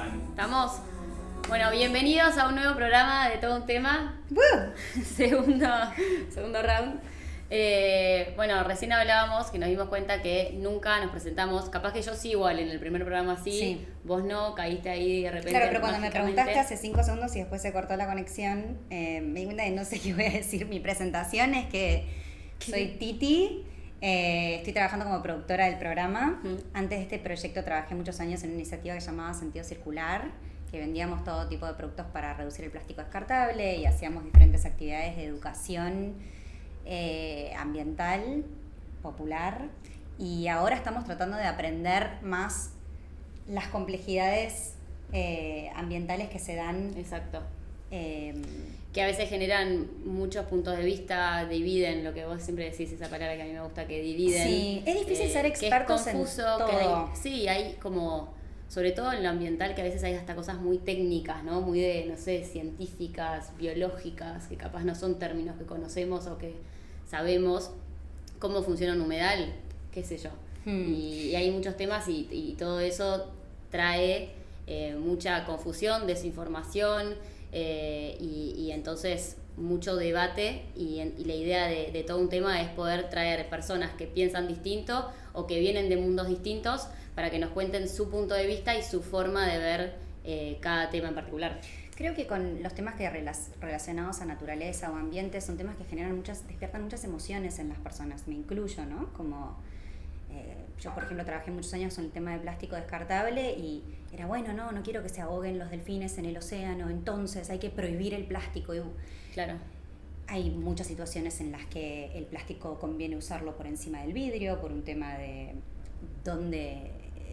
¿Estamos? Bueno, bienvenidos a un nuevo programa de Todo un Tema. segundo round. Bueno, recién hablábamos que nos dimos cuenta que nunca nos presentamos. Capaz que yo sí igual en el primer programa sí. Vos no, caíste ahí de repente. Claro, pero cuando me preguntaste hace 5 segundos y después se cortó la conexión, me di cuenta de no sé qué voy a decir. Mi presentación es que soy Titi, estoy trabajando como productora del programa. Antes de este proyecto trabajé muchos años en una iniciativa que se llamaba Sentido Circular, que vendíamos todo tipo de productos para reducir el plástico descartable y hacíamos diferentes actividades de educación ambiental, popular, y ahora estamos tratando de aprender más las complejidades ambientales que se dan. Exacto. Que a veces generan muchos puntos de vista, dividen, lo que vos siempre decís, esa palabra que a mí me gusta, que dividen. Sí, es difícil ser expertos que es confuso, en todo. Hay como, sobre todo en lo ambiental, que a veces hay hasta cosas muy técnicas, ¿no? Muy de, no sé, científicas, biológicas, que capaz no son términos que conocemos o que sabemos cómo funciona un humedal, qué sé yo. Y hay muchos temas y todo eso trae mucha confusión, desinformación y entonces mucho debate y la idea de todo un tema es poder traer personas que piensan distinto o que vienen de mundos distintos para que nos cuenten su punto de vista y su forma de ver cada tema en particular. Creo que con los temas que relacionados a naturaleza o ambiente son temas que despiertan muchas emociones en las personas, me incluyo, ¿no? Como yo, por ejemplo, trabajé muchos años con el tema de plástico descartable y era bueno, no quiero que se ahoguen los delfines en el océano, entonces hay que prohibir el plástico. Claro. Hay muchas situaciones en las que el plástico conviene usarlo por encima del vidrio, por un tema de dónde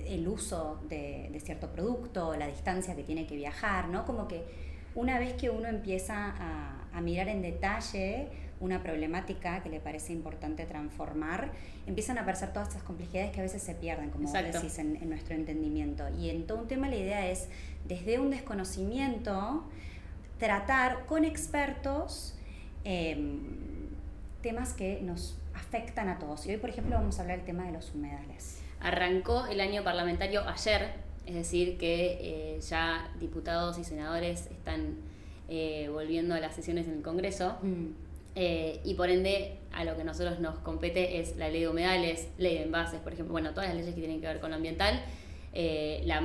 el uso de cierto producto, la distancia que tiene que viajar, ¿no? Como que una vez que uno empieza a mirar en detalle una problemática que le parece importante transformar, empiezan a aparecer todas estas complejidades que a veces se pierden, como vos decís, en nuestro entendimiento. Y en todo un tema la idea es, desde un desconocimiento, tratar con expertos temas que nos afectan a todos. Y hoy, por ejemplo, vamos a hablar del tema de los humedales. Arrancó el año parlamentario ayer, es decir que ya diputados y senadores están volviendo a las sesiones en el Congreso y por ende a lo que a nosotros nos compete es la ley de humedales, ley de envases, por ejemplo, bueno, todas las leyes que tienen que ver con lo ambiental. La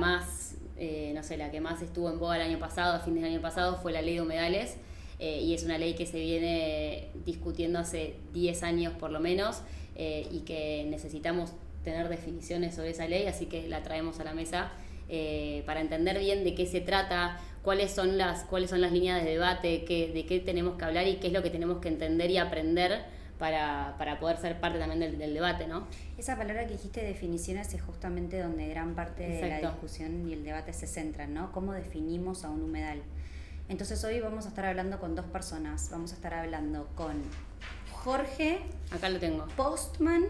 que más estuvo en boga el año pasado, a fines del año pasado, fue la ley de humedales y es una ley que se viene discutiendo hace 10 años por lo menos y que necesitamos tener definiciones sobre esa ley, así que la traemos a la mesa para entender bien de qué se trata, cuáles son las líneas de debate, de qué tenemos que hablar y qué es lo que tenemos que entender y aprender para poder ser parte también del debate, ¿no? Esa palabra que dijiste, definiciones, es justamente donde gran parte de la discusión y el debate se centran, ¿no? ¿Cómo definimos a un humedal? Entonces hoy vamos a estar hablando con dos personas. Vamos a estar hablando con Jorge. Acá lo tengo. Postman.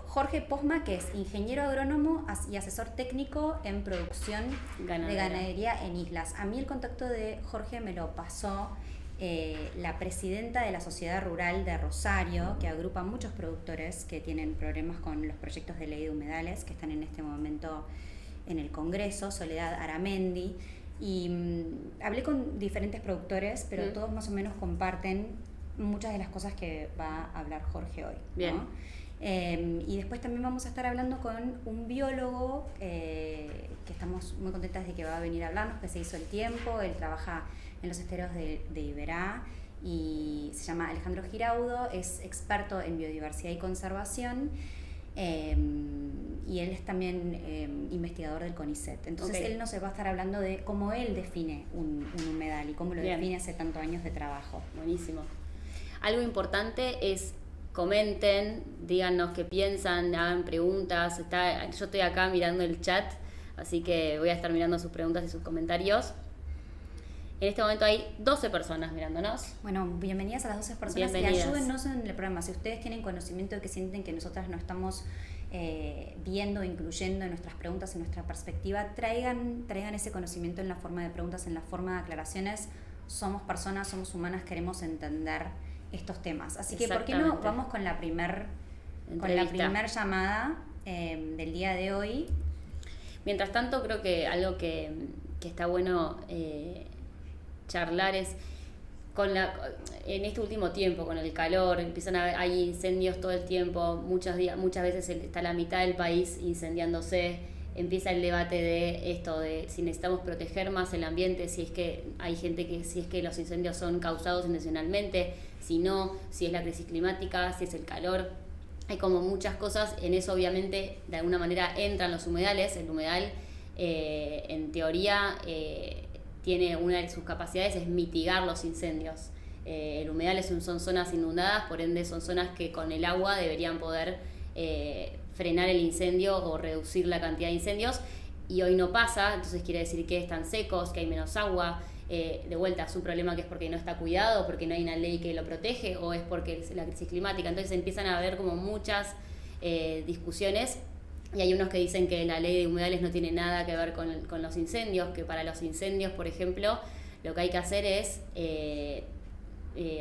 Jorge Posma, que es ingeniero agrónomo y asesor técnico en producción de ganadería en islas. A mí el contacto de Jorge me lo pasó la presidenta de la Sociedad Rural de Rosario, que agrupa muchos productores que tienen problemas con los proyectos de ley de humedales que están en este momento en el Congreso, Soledad Aramendi, y hablé con diferentes productores, pero todos más o menos comparten muchas de las cosas que va a hablar Jorge hoy, ¿no? Bien. Y después también vamos a estar hablando con un biólogo que estamos muy contentas de que va a venir a hablarnos, que se hizo el tiempo. Él trabaja en los esteros de Iberá y se llama Alejandro Giraudo, es experto en biodiversidad y conservación y él es también investigador del CONICET. Entonces él nos va a estar hablando de cómo él define un humedal y cómo lo define hace tantos años de trabajo. Buenísimo. Algo importante es comenten, díganos qué piensan, hagan preguntas. Yo estoy acá mirando el chat, así que voy a estar mirando sus preguntas y sus comentarios. En este momento hay 12 personas mirándonos. Bueno, bienvenidas a las 12 personas y ayúdennos en el programa. Si ustedes tienen conocimiento de que sienten que nosotras no estamos viendo, incluyendo en nuestras preguntas, en nuestra perspectiva, traigan ese conocimiento en la forma de preguntas, en la forma de aclaraciones. Somos personas, somos humanas, queremos entender estos temas. Así que, ¿por qué no vamos con la primer llamada del día de hoy? Mientras tanto, creo que algo que está bueno charlar es en este último tiempo, con el calor, hay incendios todo el tiempo, muchas veces está la mitad del país incendiándose, empieza el debate de esto, de si necesitamos proteger más el ambiente, si es que hay gente si es que los incendios son causados intencionalmente, si no, si es la crisis climática, si es el calor. Hay como muchas cosas, en eso obviamente de alguna manera entran los humedales. El humedal en teoría tiene una de sus capacidades es mitigar los incendios. El humedal son zonas inundadas, por ende son zonas que con el agua deberían poder frenar el incendio o reducir la cantidad de incendios, y hoy no pasa, entonces quiere decir que están secos, que hay menos agua. De vuelta, es un problema que es porque no está cuidado, porque no hay una ley que lo protege, o es porque es la crisis climática. Entonces empiezan a haber como muchas discusiones, y hay unos que dicen que la ley de humedales no tiene nada que ver con los incendios, que para los incendios, por ejemplo, lo que hay que hacer es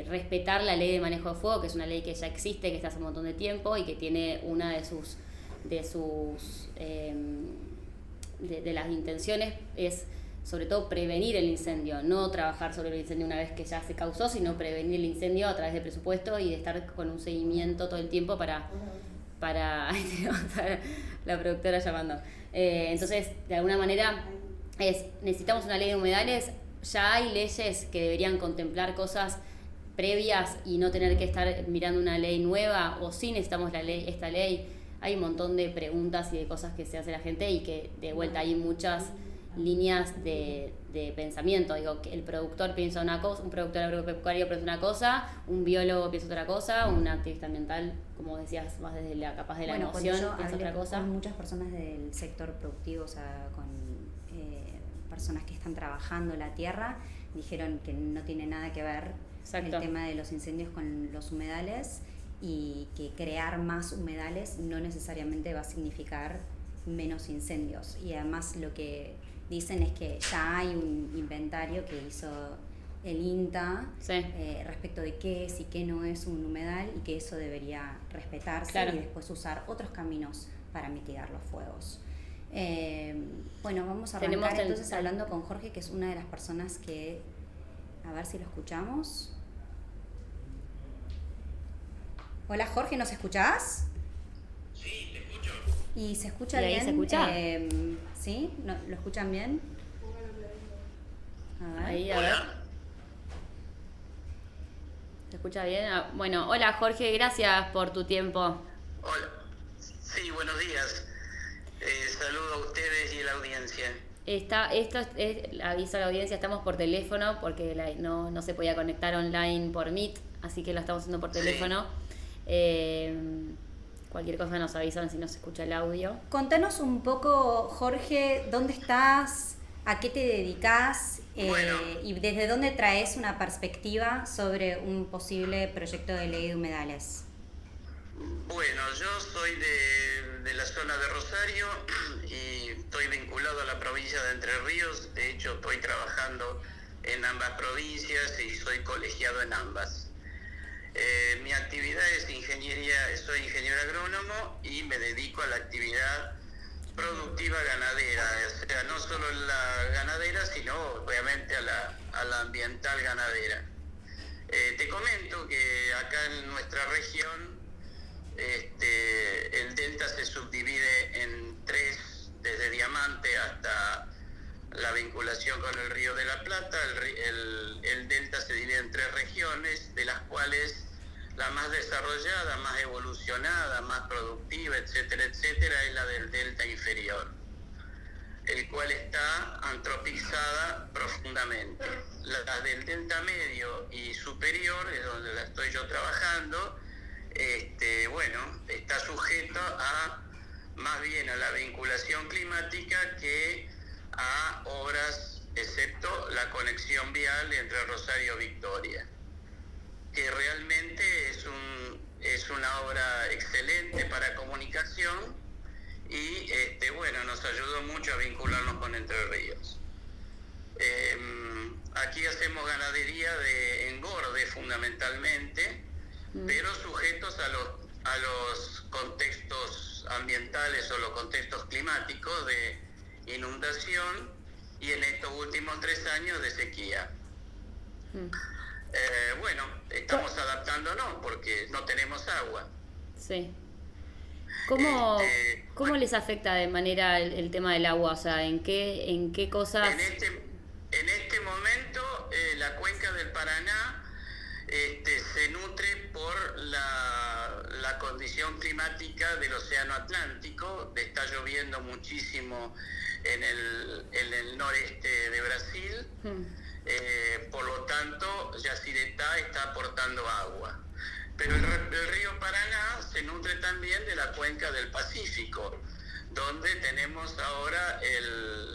respetar la ley de manejo de fuego, que es una ley que ya existe, que está hace un montón de tiempo, y que tiene una de las intenciones es sobre todo prevenir el incendio, no trabajar sobre el incendio una vez que ya se causó, sino prevenir el incendio a través de presupuesto y de estar con un seguimiento todo el tiempo para la productora llamando. Entonces, de alguna manera, necesitamos una ley de humedales. Ya hay leyes que deberían contemplar cosas previas y no tener que estar mirando una ley nueva, o sí necesitamos esta ley. Hay un montón de preguntas y de cosas que se hace la gente, y que de vuelta hay muchas líneas de pensamiento. Digo, que el productor piensa una cosa, un productor agropecuario piensa una cosa, un biólogo piensa otra cosa, un activista ambiental, como decías, más desde la capaz de la emoción, piensa otra cosa. Con muchas personas del sector productivo, o sea, con personas que están trabajando la tierra, dijeron que no tiene nada que ver el tema de los incendios con los humedales, y que crear más humedales no necesariamente va a significar menos incendios. Y además lo que dicen es que ya hay un inventario que hizo el INTA respecto de qué es y qué no es un humedal, y que eso debería respetarse, y después usar otros caminos para mitigar los fuegos. Bueno, vamos a arrancar entonces hablando con Jorge, que es una de las personas que, a ver si lo escuchamos. Hola Jorge, ¿nos escuchás? Sí, te escucho. ¿Y se escucha bien? ¿Ahí se escucha? ¿Sí? ¿Lo escuchan bien? A ver. Ahí, a ver. ¿Se escucha bien? Bueno, hola Jorge, gracias por tu tiempo. Hola. Sí, buenos días. Saludo a ustedes y a la audiencia. Esto es aviso a la audiencia, estamos por teléfono porque no se podía conectar online por Meet, así que lo estamos haciendo por teléfono. Cualquier cosa nos avisan si no se escucha el audio. Contanos un poco, Jorge, ¿dónde estás? ¿A qué te dedicas? Y desde dónde traes una perspectiva sobre un posible proyecto de ley de humedales. Bueno, yo soy de la zona de Rosario y estoy vinculado a la provincia de Entre Ríos. De hecho, estoy trabajando en ambas provincias y soy colegiado en ambas. Mi actividad es ingeniería, soy ingeniero agrónomo y me dedico a la actividad productiva ganadera, o sea, no solo la ganadera, sino obviamente a la ambiental ganadera. Te comento que acá en nuestra región el delta se subdivide en tres, desde Diamante hasta la vinculación con el Río de la Plata. El delta se divide en tres regiones, de las cuales la más desarrollada, más evolucionada, más productiva, etcétera, etcétera, es la del delta inferior, el cual está antropizada profundamente. La del delta medio y superior, es donde la estoy yo trabajando, está sujeto más bien a la vinculación climática que a obras, excepto la conexión vial entre Rosario y Victoria, que realmente es una obra excelente para comunicación y nos ayudó mucho a vincularnos con Entre Ríos. Aquí hacemos ganadería de engorde fundamentalmente, pero sujetos a los contextos ambientales o los contextos climáticos de inundación y en estos últimos 3 años de sequía. Bueno, estamos adaptándonos porque no tenemos agua. Sí. ¿Cómo les afecta de manera el tema del agua? O sea, ¿en qué cosas? En este momento, la cuenca del Paraná se nutre por la condición climática del océano Atlántico. Está lloviendo muchísimo en el noreste de Brasil. Por lo tanto, Yacyretá está aportando agua. Pero el río Paraná se nutre también de la cuenca del Pacífico, donde tenemos ahora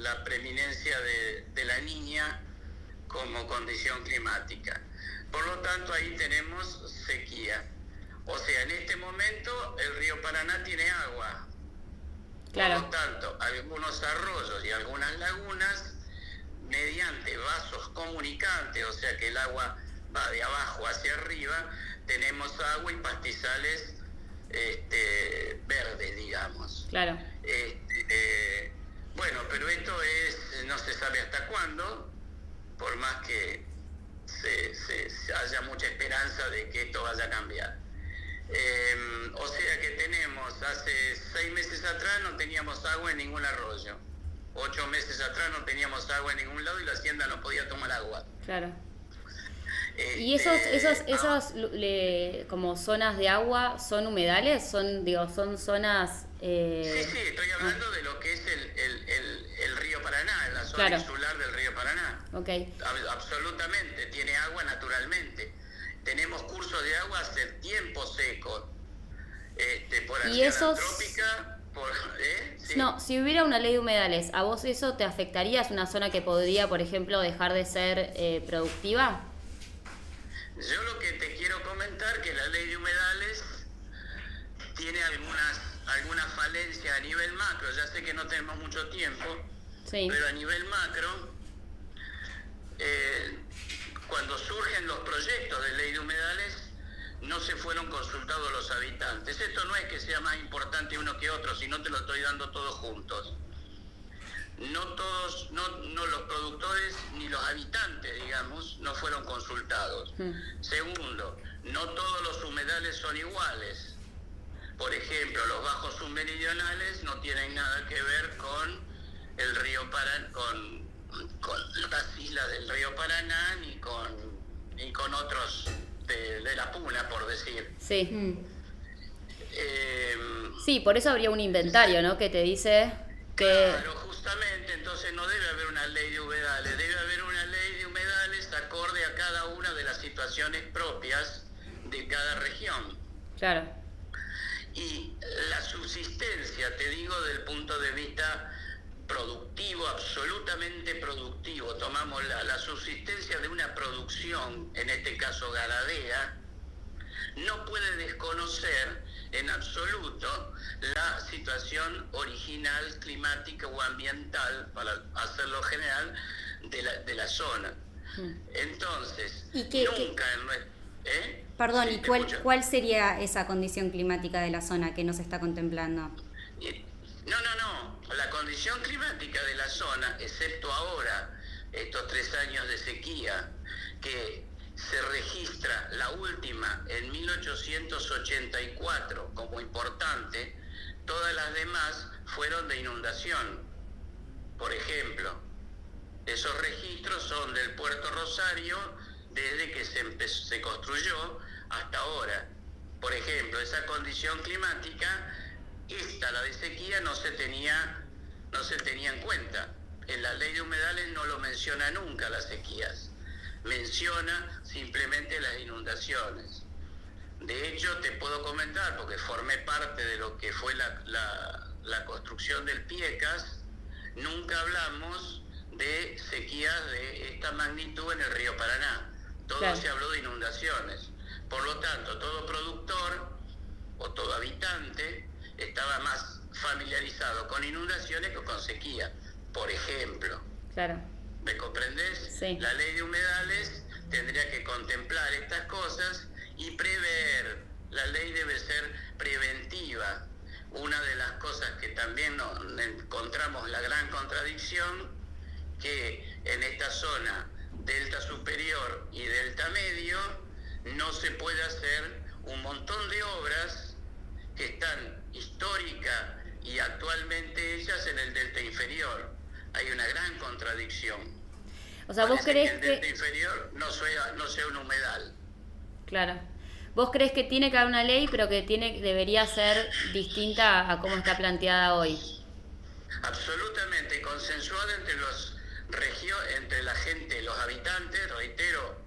la preeminencia de la Niña como condición climática. Por lo tanto, ahí tenemos sequía. O sea, en este momento el río Paraná tiene agua. Claro. Por lo tanto, algunos arroyos y algunas lagunas, mediante vasos comunicantes, o sea que el agua va de abajo hacia arriba, tenemos agua y pastizales verdes, digamos. Claro. Bueno, pero esto no se sabe hasta cuándo, por más que haya mucha esperanza de que esto vaya a cambiar. O sea que hace 6 meses atrás no teníamos agua en ningún arroyo. 8 meses atrás no teníamos agua en ningún lado y la hacienda no podía tomar agua. Claro. ¿Y esos como zonas de agua son humedales? ¿Son zonas...? Sí, estoy hablando de lo que es el río Paraná, la zona insular del río Paraná. Okay. Absolutamente, tiene agua naturalmente. Tenemos cursos de agua hace tiempo seco. Por acción antrópica... ¿sí? No, si hubiera una ley de humedales, ¿a vos eso te afectaría? ¿Es una zona que podría, por ejemplo, dejar de ser productiva? Yo lo que te quiero comentar que la ley de humedales tiene algunas falencias a nivel macro. Ya sé que no tenemos mucho tiempo, sí, pero a nivel macro, cuando surgen los proyectos de ley de humedales, no se fueron consultados los habitantes. Esto no es que sea más importante uno que otro, sino te lo estoy dando todos juntos. No los productores ni los habitantes, digamos, no fueron consultados. Segundo, no todos los humedales son iguales. Por ejemplo, los bajos submeridionales no tienen nada que ver con el río Paraná, con las islas del río Paraná, ni con otros de la Puna, por decir. Sí. Sí, por eso habría un inventario, ¿no? Que te dice que... Claro, justamente, entonces no debe haber una ley de humedales, debe haber una ley de humedales acorde a cada una de las situaciones propias de cada región. Claro. Y la subsistencia, te digo, del punto de vista productivo, absolutamente productivo, tomamos la subsistencia de una producción, en este caso ganadera, no puede desconocer en absoluto la situación original climática o ambiental, para hacerlo general, de la zona. Entonces, nunca en nuestra... Perdón, sí, ¿y cuál sería esa condición climática de la zona que no se está contemplando? No. La condición climática de la zona, excepto ahora, estos 3 años de sequía, que se registra la última en 1884 como importante, todas las demás fueron de inundación. Por ejemplo, esos registros son del Puerto Rosario desde que se construyó hasta ahora. Por ejemplo, esa condición climática, la de sequía, no se tenía en cuenta. En la ley de humedales no lo menciona nunca las sequías. Menciona simplemente las inundaciones. De hecho, te puedo comentar, porque formé parte de lo que fue la construcción del Piecas, nunca hablamos de sequías de esta magnitud en el río Paraná. Todo se habló de inundaciones. Por lo tanto, todo productor o todo habitante estaba más familiarizado con inundaciones que con sequía, por ejemplo. Claro. ¿Me comprendés? Sí. La ley de humedales tendría que contemplar estas cosas y prever. La ley debe ser preventiva. una de las cosas que también encontramos la gran contradicción, que en esta zona delta superior y delta medio no se puede hacer un montón de obras que están históricas y actualmente ellas en el delta inferior. Hay una gran contradicción. O sea, ¿vos crees que el delta inferior no sea un humedal? Claro. ¿Vos crees que tiene que haber una ley, pero que debería ser distinta a cómo está planteada hoy? Absolutamente, consensuada entre la gente, los habitantes, reitero,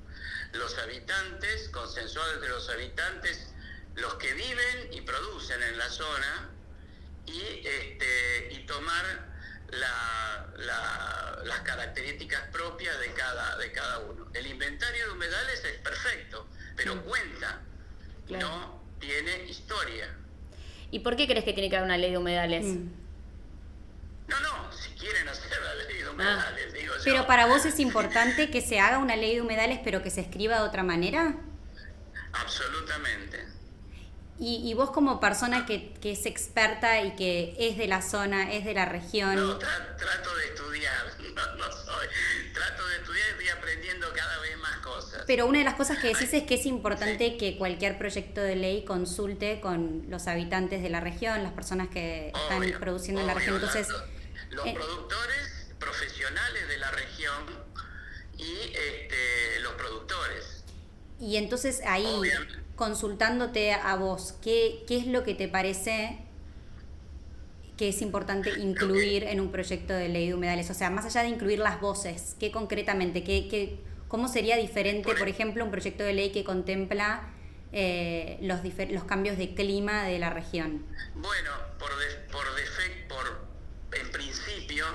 los habitantes, consensuada entre los habitantes, los que viven y producen en la zona, y tomar las características propias de cada uno. El inventario de humedales es perfecto, pero cuenta, claro. No tiene historia. ¿Y por qué crees que tiene que haber una ley de humedales? No, si quieren hacer la ley de humedales, digo yo. Pero para vos es importante que se haga una ley de humedales, pero que se escriba de otra manera. Absolutamente. Y vos como persona que es experta y que es de la zona, es de la región... No, trato de estudiar, trato de estudiar y estoy aprendiendo cada vez más cosas. Pero una de las cosas que decís es que es importante que cualquier proyecto de ley consulte con los habitantes de la región, las personas que están produciendo en la región. Entonces, los productores profesionales de la región y los productores. Y entonces ahí... Obviamente. Consultándote a vos, ¿qué es lo que te parece que es importante incluir en un proyecto de ley de humedales? O sea, más allá de incluir las voces, ¿qué concretamente? ¿Cómo sería diferente, por ejemplo, un proyecto de ley que contempla los cambios de clima de la región? Bueno, en principio,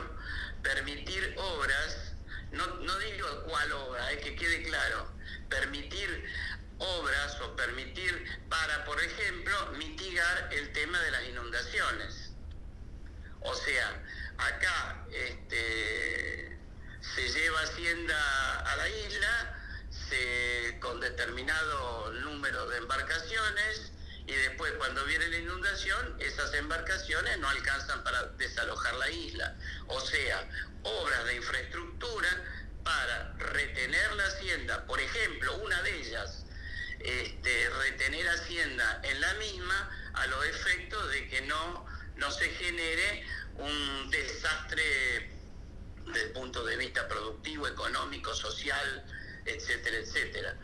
permitir obras, no digo cuál obra, que quede claro, permitir obras o permitir para, por ejemplo, mitigar el tema de las inundaciones. O sea, acá se lleva hacienda a la isla con determinado número de embarcaciones y después cuando viene la inundación esas embarcaciones no alcanzan para desalojar la isla. O sea, obras de infraestructura para retener la hacienda, por ejemplo, una de ellas, retener hacienda en la misma a los efectos de que no se genere un desastre desde el punto de vista productivo, económico, social, etcétera, etcétera.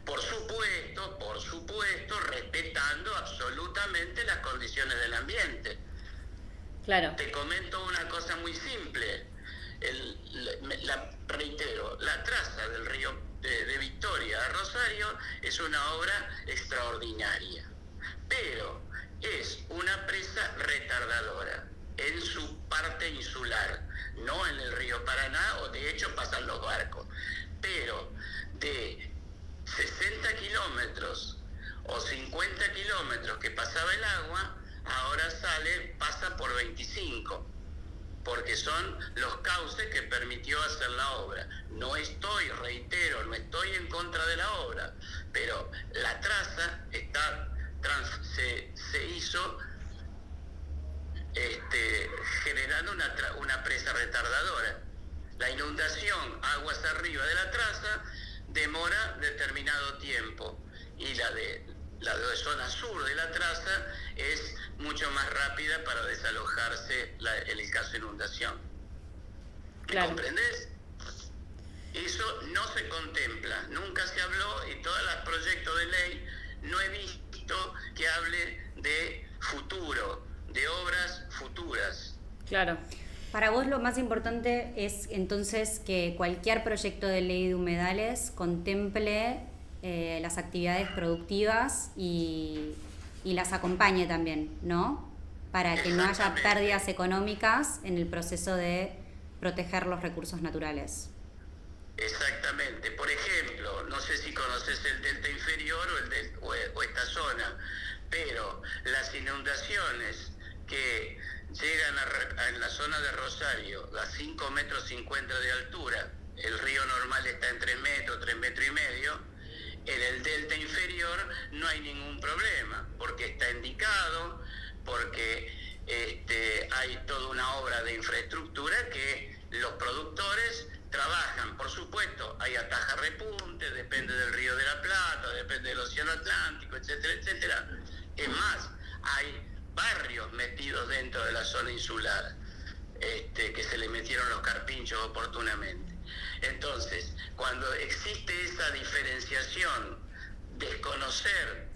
Por supuesto, respetando absolutamente las condiciones del ambiente. Claro. Te comento una cosa muy simple. Reitero, la traza del río de Victoria a Rosario es una obra extraordinaria, pero es una presa retardadora en su parte insular, no en el río Paraná, o de hecho pasan los barcos, pero de 60 kilómetros o 50 kilómetros que pasaba el agua, ahora pasa por 25. Porque son los cauces que permitió hacer la obra. Reitero, no estoy en contra de la obra, pero la traza se hizo generando una presa retardadora. La inundación, aguas arriba de la traza, demora determinado tiempo, y la de zona sur de la traza es mucho más rápida para desalojarse en el caso de inundación. Claro. ¿Comprendés? Eso no se contempla, nunca se habló, y todos los proyectos de ley no he visto que hable de futuro, de obras futuras. Claro. Para vos lo más importante es entonces que cualquier proyecto de ley de humedales contemple las actividades productivas y las acompañe también, ¿no? Para que no haya pérdidas económicas en el proceso de proteger los recursos naturales. Exactamente. Por ejemplo, no sé si conoces el delta inferior o esta zona, pero las inundaciones que llegan en la zona de Rosario a 5,50 metros de altura, el río normal está en 3 metros y medio, en el delta inferior no hay ningún problema, porque está indicado, porque hay toda una obra de infraestructura que los productores trabajan. Por supuesto, hay ataja repunte, depende del Río de la Plata, depende del Océano Atlántico, etcétera, etcétera. Es más, hay barrios metidos dentro de la zona insular, que se le metieron los carpinchos oportunamente. Entonces, cuando existe esa diferenciación, desconocer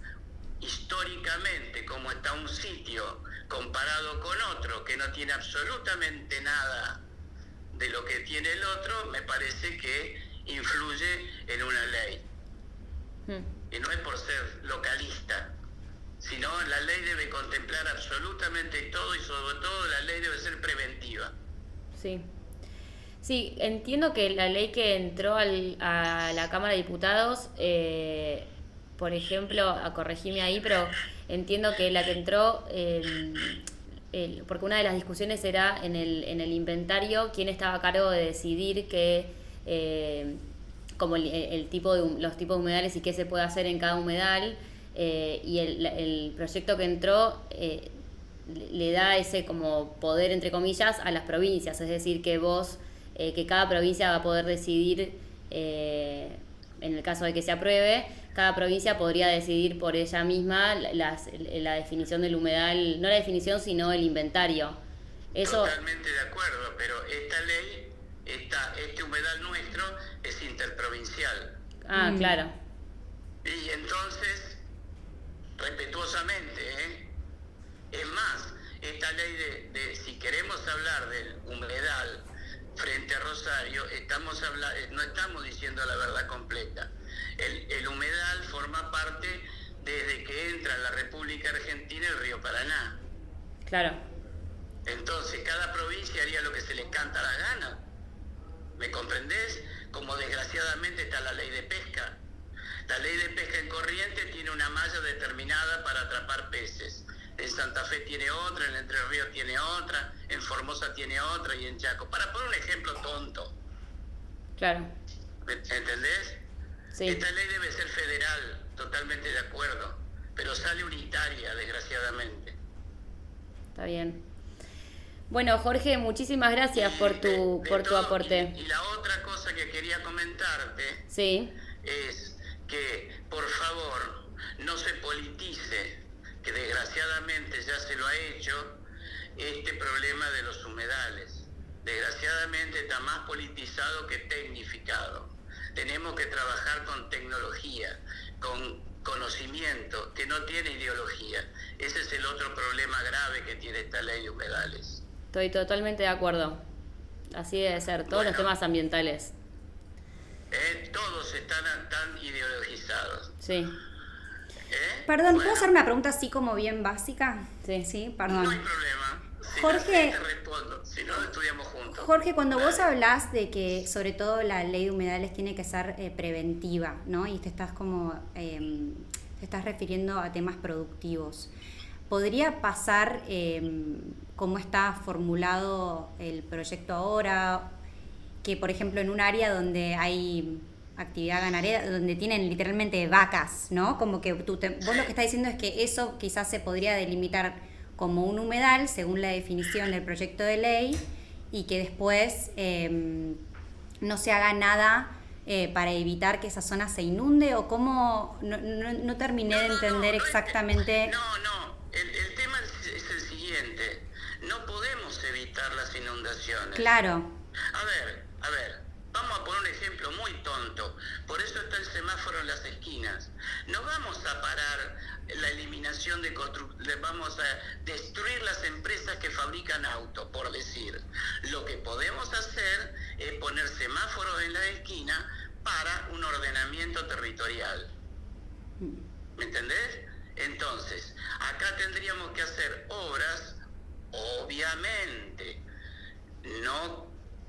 históricamente cómo está un sitio comparado con otro que no tiene absolutamente nada de lo que tiene el otro, me parece que influye en una ley. Y no es por ser localista, sino la ley debe contemplar absolutamente todo, y sobre todo la ley debe ser preventiva. Sí. Sí, entiendo que la ley que entró a la Cámara de Diputados, por ejemplo, corregime ahí, pero entiendo que la que entró, porque una de las discusiones era en el inventario quién estaba a cargo de decidir como los tipos de humedales y qué se puede hacer en cada humedal, y el proyecto que entró le da ese como poder, entre comillas, a las provincias, es decir, que cada provincia va a poder decidir, en el caso de que se apruebe, cada provincia podría decidir por ella misma la definición del humedal, no la definición, sino el inventario. Eso... Totalmente de acuerdo, pero esta ley, este humedal nuestro es interprovincial. Ah, claro. Y entonces, respetuosamente, es más, esta ley si queremos hablar del humedal frente a Rosario, no estamos diciendo la verdad completa. El humedal forma parte desde que entra en la República Argentina el río Paraná. Claro. Entonces, cada provincia haría lo que se le canta la gana. ¿Me comprendés? Como desgraciadamente está la ley de pesca. La ley de pesca en Corrientes tiene una malla determinada para atrapar peces. En Santa Fe tiene otra, en Entre Ríos tiene otra, en Formosa tiene otra y en Chaco. Para poner un ejemplo tonto. Claro. ¿Entendés? Sí. Esta ley debe ser federal, totalmente de acuerdo, pero sale unitaria, desgraciadamente. Está bien. Bueno, Jorge, muchísimas gracias por tu aporte. Y la otra cosa que quería comentarte, sí, es que, por favor, no se politice, que desgraciadamente ya se lo ha hecho, este problema de los humedales. Desgraciadamente está más politizado que tecnificado. Tenemos que trabajar con tecnología, con conocimiento, que no tiene ideología. Ese es el otro problema grave que tiene esta ley de humedales. Estoy totalmente de acuerdo. Así debe ser, todos los temas ambientales. Todos están tan ideologizados. Sí. Perdón, ¿puedo hacer una pregunta así como bien básica? Sí, perdón. No hay problema. Si Jorge, te respondo, si no, estudiamos juntos. Jorge, cuando vos hablás de que sobre todo la ley de humedales tiene que ser preventiva, ¿no? Y te estás refiriendo a temas productivos. ¿Podría pasar cómo está formulado el proyecto ahora, que por ejemplo en un área donde hay actividad ganadera, donde tienen literalmente vacas, ¿no? Como que vos lo que estás diciendo es que eso quizás se podría delimitar como un humedal según la definición del proyecto de ley, y que después no se haga nada para evitar que esa zona se inunde, o cómo, no terminé de entender exactamente. El tema es el siguiente: no podemos evitar las inundaciones. Claro. A ver, vamos a poner un ejemplo muy tonto. Por eso está el semáforo en las esquinas. No vamos a parar la eliminación vamos a destruir las empresas que fabrican autos, por decir. Lo que podemos hacer es poner semáforos en la esquina para un ordenamiento territorial. ¿Me entendés? Entonces, acá tendríamos que hacer obras, obviamente,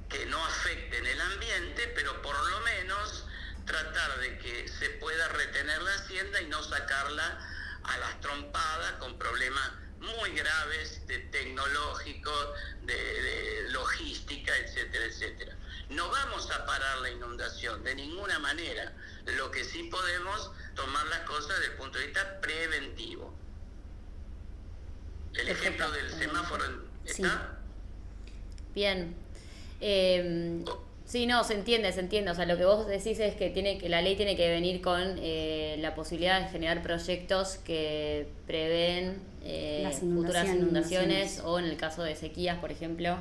que no afecten el ambiente, pero por lo menos tratar de que se pueda retener la hacienda y no sacarla a las trompadas con problemas muy graves de tecnológicos, de logística, etcétera, etcétera. No vamos a parar la inundación de ninguna manera. Lo que sí podemos tomar las cosas desde el punto de vista preventivo. El ejemplo del semáforo, ¿está? Sí. Bien. Sí, no, se entiende. O sea, lo que vos decís es que la ley tiene que venir con la posibilidad de generar proyectos que prevén futuras inundaciones o en el caso de sequías, por ejemplo.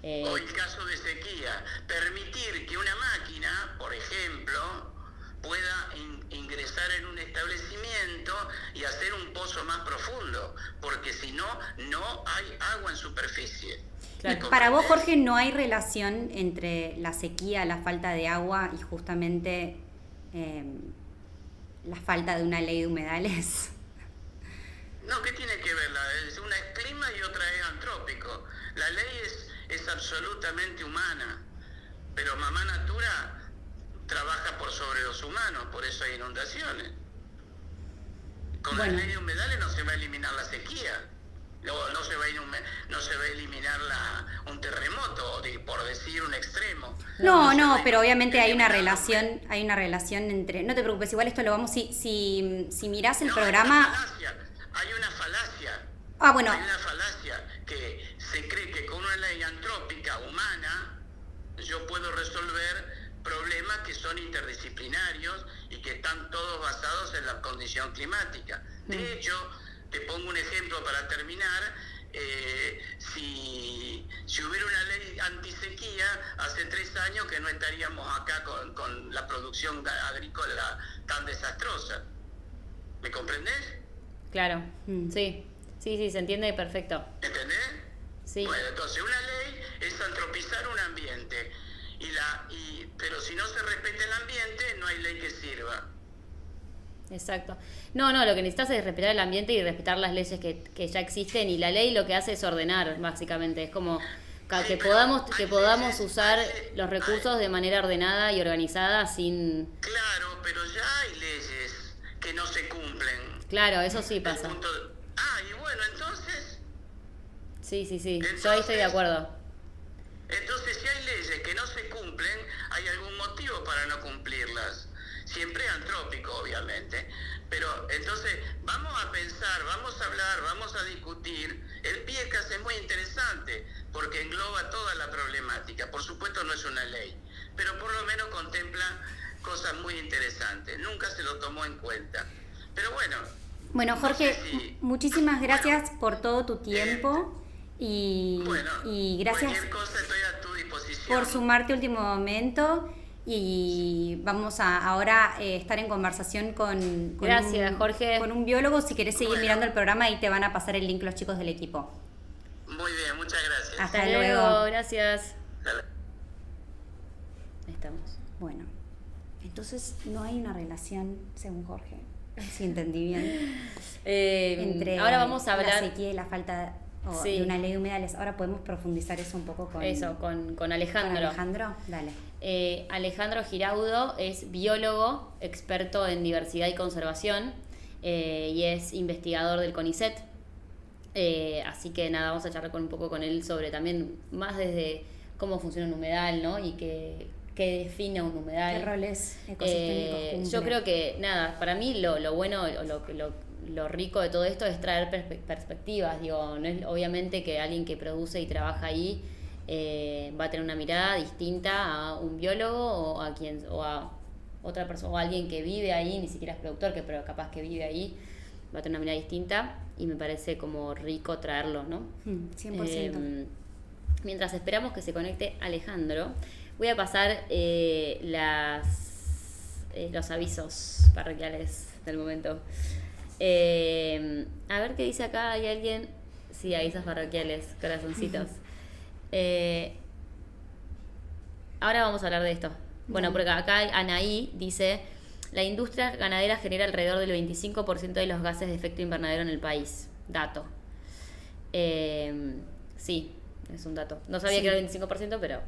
O en caso de sequía, permitir que una máquina, por ejemplo, pueda ingresar en un establecimiento y hacer un pozo más profundo, porque si no, no hay agua en superficie. Claro. Para vos, Jorge, ¿no hay relación entre la sequía, la falta de agua y justamente la falta de una ley de humedales? No, ¿qué tiene que ver? Una es clima y otra es antrópico. La ley es absolutamente humana, pero mamá natura trabaja por sobre los humanos, por eso hay inundaciones. Con la ley de humedales no se va a eliminar la sequía. No se va a eliminar un terremoto, por decir un extremo. No, pero obviamente hay una relación entre. No te preocupes, igual esto lo vamos. Si mirás el programa. Hay una falacia. Ah, bueno. Hay una falacia que se cree que con una ley antrópica humana yo puedo resolver problemas que son interdisciplinarios y que están todos basados en la condición climática. De hecho, te pongo un ejemplo para terminar. Si hubiera una ley antisequía, hace 3 años que no estaríamos acá con la producción agrícola tan desastrosa. ¿Me comprendés? Claro, sí, se entiende perfecto. ¿Entendés? Sí. Bueno, entonces una ley es antropizar un ambiente, pero si no se respeta el ambiente, no hay ley que sirva. Exacto. No, lo que necesitas es respetar el ambiente y respetar las leyes que ya existen, y la ley lo que hace es ordenar, básicamente. Es como que podamos usar los recursos de manera ordenada y organizada sin... Claro, pero ya hay leyes que no se cumplen. Claro, eso sí pasa. Y bueno, entonces... Sí. Yo ahí estoy de acuerdo. Entonces, si hay leyes que no se cumplen, hay algún motivo para no cumplirlas. Siempre antrópico, obviamente. Pero entonces, vamos a pensar, vamos a hablar, vamos a discutir. El PIECAS es muy interesante porque engloba toda la problemática. Por supuesto, no es una ley, pero por lo menos contempla cosas muy interesantes. Nunca se lo tomó en cuenta. Pero bueno. Bueno, Jorge, muchísimas gracias por todo tu tiempo. Y gracias cualquier cosa estoy a tu disposición. por sumarte último momento, y vamos a ahora estar en conversación con Jorge. Con un biólogo. Si querés seguir mirando el programa, y te van a pasar el link los chicos del equipo. Muy bien, muchas gracias. Hasta luego. Gracias. Ahí estamos. Bueno, entonces no hay una relación, según Jorge, si entendí bien, entre ahora vamos a hablar la sequía y la falta de una ley de humedales. Ahora podemos profundizar eso un poco con Alejandro. Con Alejandro, dale. Alejandro Giraudo es biólogo, experto en diversidad y conservación, y es investigador del CONICET. Así que nada, vamos a charlar un poco con él sobre también más desde cómo funciona un humedal, ¿no? Y qué define un humedal. ¿Qué roles ecosistémicos cumple? Yo creo que, nada, para mí lo bueno, lo rico de todo esto es traer perspectivas. Digo, no es obviamente que alguien que produce y trabaja ahí va a tener una mirada distinta a un biólogo o a otra persona, o a alguien que vive ahí, ni siquiera es productor, pero capaz que vive ahí, va a tener una mirada distinta, y me parece como rico traerlo, ¿no? 100%. Mientras esperamos que se conecte Alejandro, voy a pasar los avisos parroquiales del momento. A ver qué dice acá. ¿Hay alguien? Sí, avisos parroquiales, corazoncitos. Ahora vamos a hablar de esto. Bueno, porque acá Anaí dice: la industria ganadera genera alrededor del 25% de los gases de efecto invernadero en el país. Dato. Sí, es un dato. No sabía que era el 25%, pero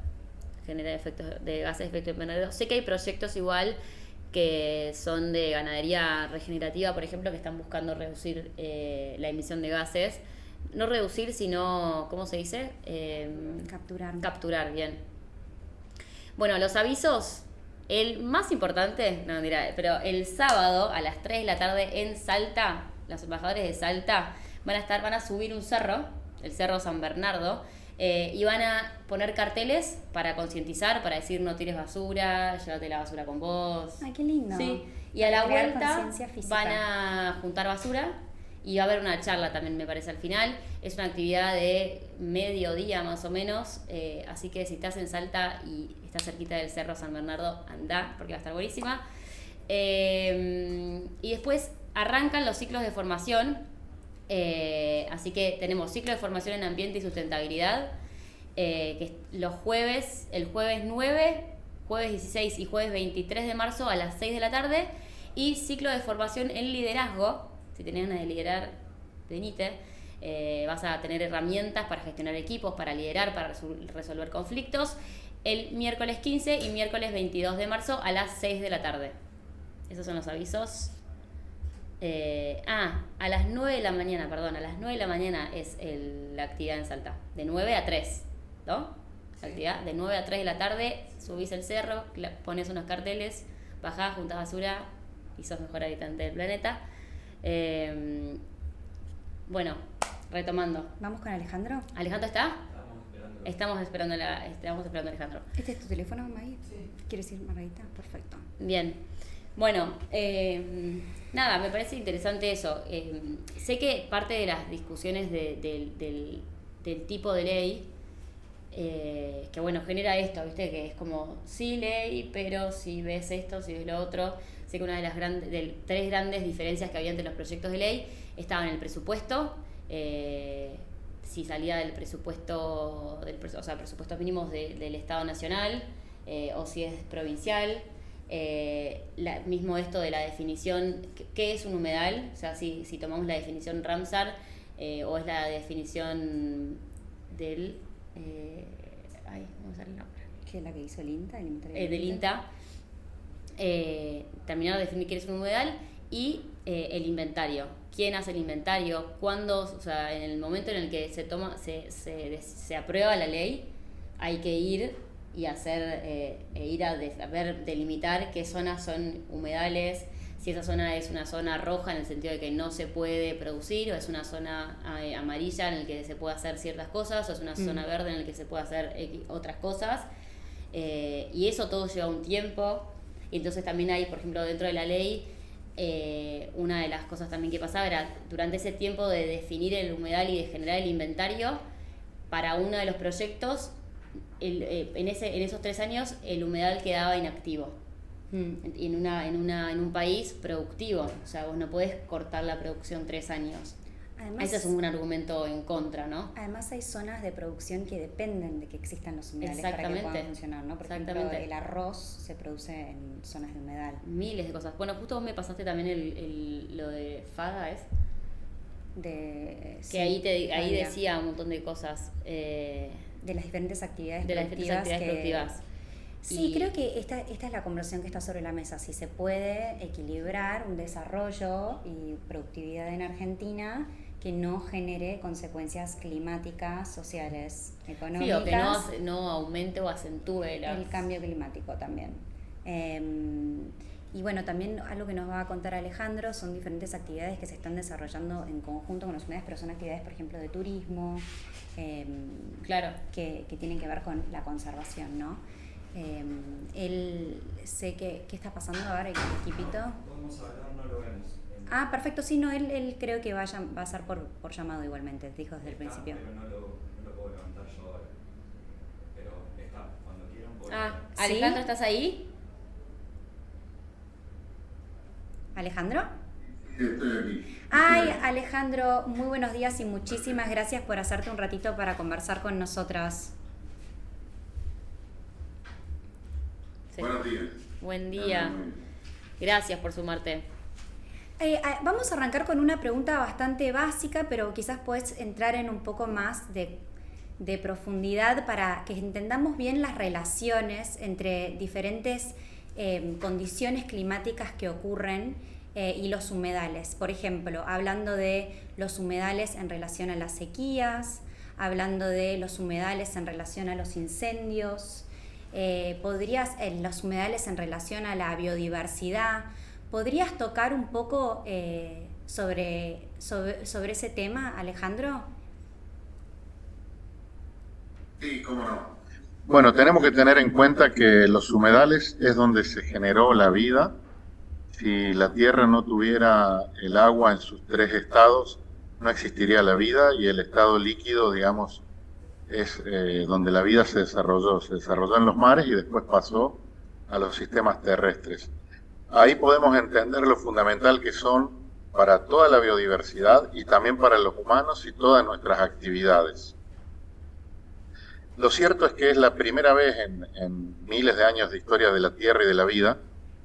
genera efectos de gases de efecto invernadero. Sé que hay proyectos igual que son de ganadería regenerativa, por ejemplo, que están buscando reducir la emisión de gases. No reducir, sino, ¿cómo se dice? Capturar, bien. Bueno, los avisos, el más importante, pero el sábado a las 3 de la tarde en Salta, los embajadores de Salta van a subir un cerro, el Cerro San Bernardo, y van a poner carteles para concientizar, para decir no tires basura, llévate la basura con vos. Ay, qué lindo. Sí, y a la Crear vuelta conciencia física. van a juntar basura y va a haber una charla también, me parece, al final. Es una actividad de mediodía más o menos, así que si estás en Salta y estás cerquita del Cerro San Bernardo, andá, porque va a estar buenísima. Y después arrancan los ciclos de formación, así que tenemos ciclo de formación en ambiente y sustentabilidad, que es los jueves, el jueves 9, jueves 16 y jueves 23 de marzo a las 6 de la tarde, y ciclo de formación en liderazgo. Si tenés ganas de liderar, venite. Vas a tener herramientas para gestionar equipos, para liderar, para resolver conflictos, el miércoles 15 y miércoles 22 de marzo a las 6 de la tarde. Esos son los avisos. A las 9 de la mañana, a las 9 de la mañana es la actividad en Salta, de 9 a 3, ¿no? La actividad de 9 a 3 de la tarde, subís el cerro, pones unos carteles, bajás, juntás basura y sos mejor habitante del planeta. Bueno, retomando. ¿Vamos con Alejandro? ¿Alejandro está? Estamos esperando a Alejandro. ¿Este es tu teléfono, Maggie? Sí. ¿Quieres ir, Margarita? Perfecto. Bien. Bueno, nada, me parece interesante eso. Sé que parte de las discusiones del tipo de ley, que bueno, genera esto, ¿viste? Que es como, sí ley, pero si ves esto, si ves lo otro. Sé que una de las tres grandes diferencias que había entre los proyectos de ley estaba en el presupuesto, si salía del presupuesto, presupuestos mínimos del Estado Nacional, o si es provincial. Mismo esto de la definición, ¿qué es un humedal? O sea, si tomamos la definición Ramsar, o es la definición del... ¿cómo sale el nombre? ¿Qué es la que hizo el INTA? Del INTA. Terminar de definir qué es un humedal y el inventario. ¿Quién hace el inventario? ¿Cuándo? O sea, en el momento en el que se aprueba la ley, hay que ir y delimitar qué zonas son humedales, si esa zona es una zona roja en el sentido de que no se puede producir, o es una zona amarilla en la que se puede hacer ciertas cosas, o es una zona verde en la que se puede hacer otras cosas, y eso todo lleva un tiempo. Y entonces también hay, por ejemplo, dentro de la ley, una de las cosas también que pasaba era durante ese tiempo de definir el humedal y de generar el inventario, para uno de los proyectos, en esos 3 años el humedal quedaba inactivo. En un país productivo, o sea, vos no podés cortar la producción 3 años. Además, ese es un argumento en contra, ¿no? Además hay zonas de producción que dependen de que existan los humedales para que puedan funcionar, ¿no? Por ejemplo, el arroz se produce en zonas de humedal. Miles de cosas. Bueno, justo vos me pasaste también lo de FADA, ¿es? Que ahí decía un montón de cosas. De las diferentes actividades productivas. Sí, creo que esta es la conversación que está sobre la mesa. Si se puede equilibrar un desarrollo y productividad en Argentina que no genere consecuencias climáticas, sociales, económicas. Sí, o que no aumente o acentúe el cambio climático también. Y bueno, también algo que nos va a contar Alejandro son diferentes actividades que se están desarrollando en conjunto con los humedales, pero son actividades, por ejemplo, de turismo, claro, que tienen que ver con la conservación, ¿no? Él sé que ¿qué está pasando ahora el equipito? Podemos hablar, no lo vemos. Perfecto, sí, no, él creo que va a ser por llamado igualmente, dijo desde el principio. Pero no lo puedo levantar yo ahora. Pero está, cuando quieran puedo. ¿Sí? Alejandro, ¿estás ahí? ¿Alejandro? Sí, estoy aquí. Ay, Alejandro, muy buenos días y muchísimas gracias por hacerte un ratito para conversar con nosotras. Sí. Buenos días. Buen día. Gracias por sumarte. Vamos a arrancar con una pregunta bastante básica, pero quizás puedes entrar en un poco más de profundidad para que entendamos bien las relaciones entre diferentes condiciones climáticas que ocurren y los humedales. Por ejemplo, hablando de los humedales en relación a las sequías, hablando de los humedales en relación a los incendios, los humedales en relación a la biodiversidad. ¿Podrías tocar un poco sobre ese tema, Alejandro? Sí, cómo no. Bueno, tenemos que tener en cuenta que los humedales es donde se generó la vida. Si la Tierra no tuviera el agua en sus tres estados, no existiría la vida, y el estado líquido, digamos, es donde la vida se desarrolló. Se desarrolló en los mares y después pasó a los sistemas terrestres. Ahí podemos entender lo fundamental que son para toda la biodiversidad y también para los humanos y todas nuestras actividades. Lo cierto es que es la primera vez en miles de años de historia de la Tierra y de la vida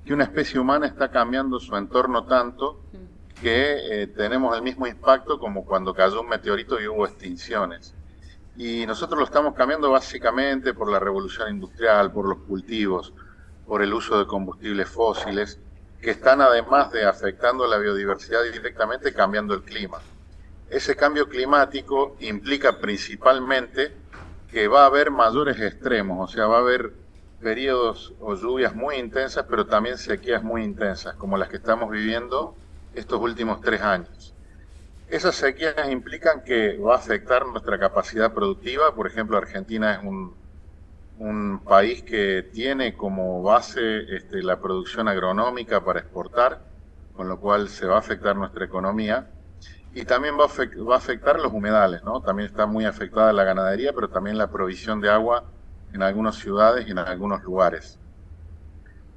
que una especie humana está cambiando su entorno tanto que tenemos el mismo impacto como cuando cayó un meteorito y hubo extinciones. Y nosotros lo estamos cambiando básicamente por la revolución industrial, por los cultivos, por el uso de combustibles fósiles, que están, además de afectando la biodiversidad directamente, cambiando el clima. Ese cambio climático implica principalmente que va a haber mayores extremos, o sea, va a haber periodos o lluvias muy intensas, pero también sequías muy intensas, como las que estamos viviendo estos últimos 3 años. Esas sequías implican que va a afectar nuestra capacidad productiva. Por ejemplo, Argentina es un país que tiene como base la producción agronómica para exportar, con lo cual se va a afectar nuestra economía. Y también va a afectar los humedales, ¿no? También está muy afectada la ganadería, pero también la provisión de agua en algunas ciudades y en algunos lugares.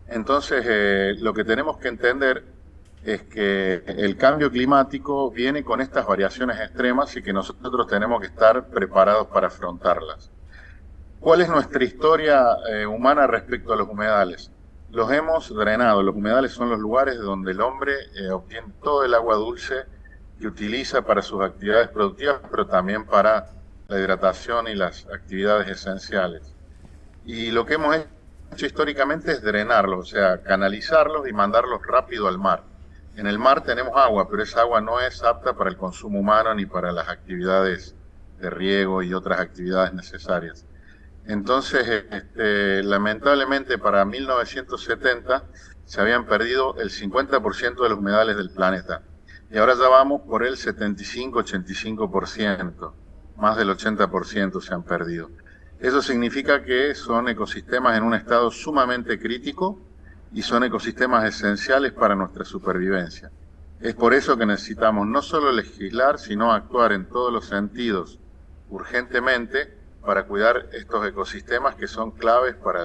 Entonces, lo que tenemos que entender es que el cambio climático viene con estas variaciones extremas y que nosotros tenemos que estar preparados para afrontarlas. ¿Cuál es nuestra historia humana respecto a los humedales? Los hemos drenado. Los humedales son los lugares donde el hombre obtiene todo el agua dulce que utiliza para sus actividades productivas, pero también para la hidratación y las actividades esenciales. Y lo que hemos hecho históricamente es drenarlos, o sea, canalizarlos y mandarlos rápido al mar. En el mar tenemos agua, pero esa agua no es apta para el consumo humano ni para las actividades de riego y otras actividades necesarias. Entonces, lamentablemente para 1970 se habían perdido el 50% de los humedales del planeta. Y ahora ya vamos por el 75-85%, más del 80% se han perdido. Eso significa que son ecosistemas en un estado sumamente crítico y son ecosistemas esenciales para nuestra supervivencia. Es por eso que necesitamos no solo legislar, sino actuar en todos los sentidos urgentemente para cuidar estos ecosistemas que son claves para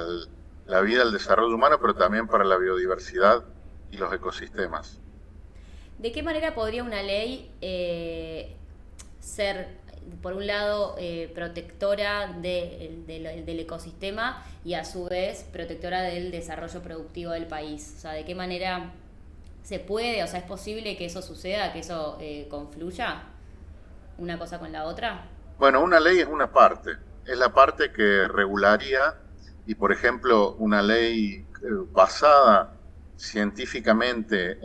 la vida, el desarrollo humano, pero también para la biodiversidad y los ecosistemas. ¿De qué manera podría una ley ser, por un lado, protectora del ecosistema y a su vez protectora del desarrollo productivo del país? O sea, ¿de qué manera se puede, o sea, es posible que eso suceda, que eso confluya una cosa con la otra? Bueno, una ley es una parte, es la parte que regularía, y por ejemplo, una ley basada científicamente,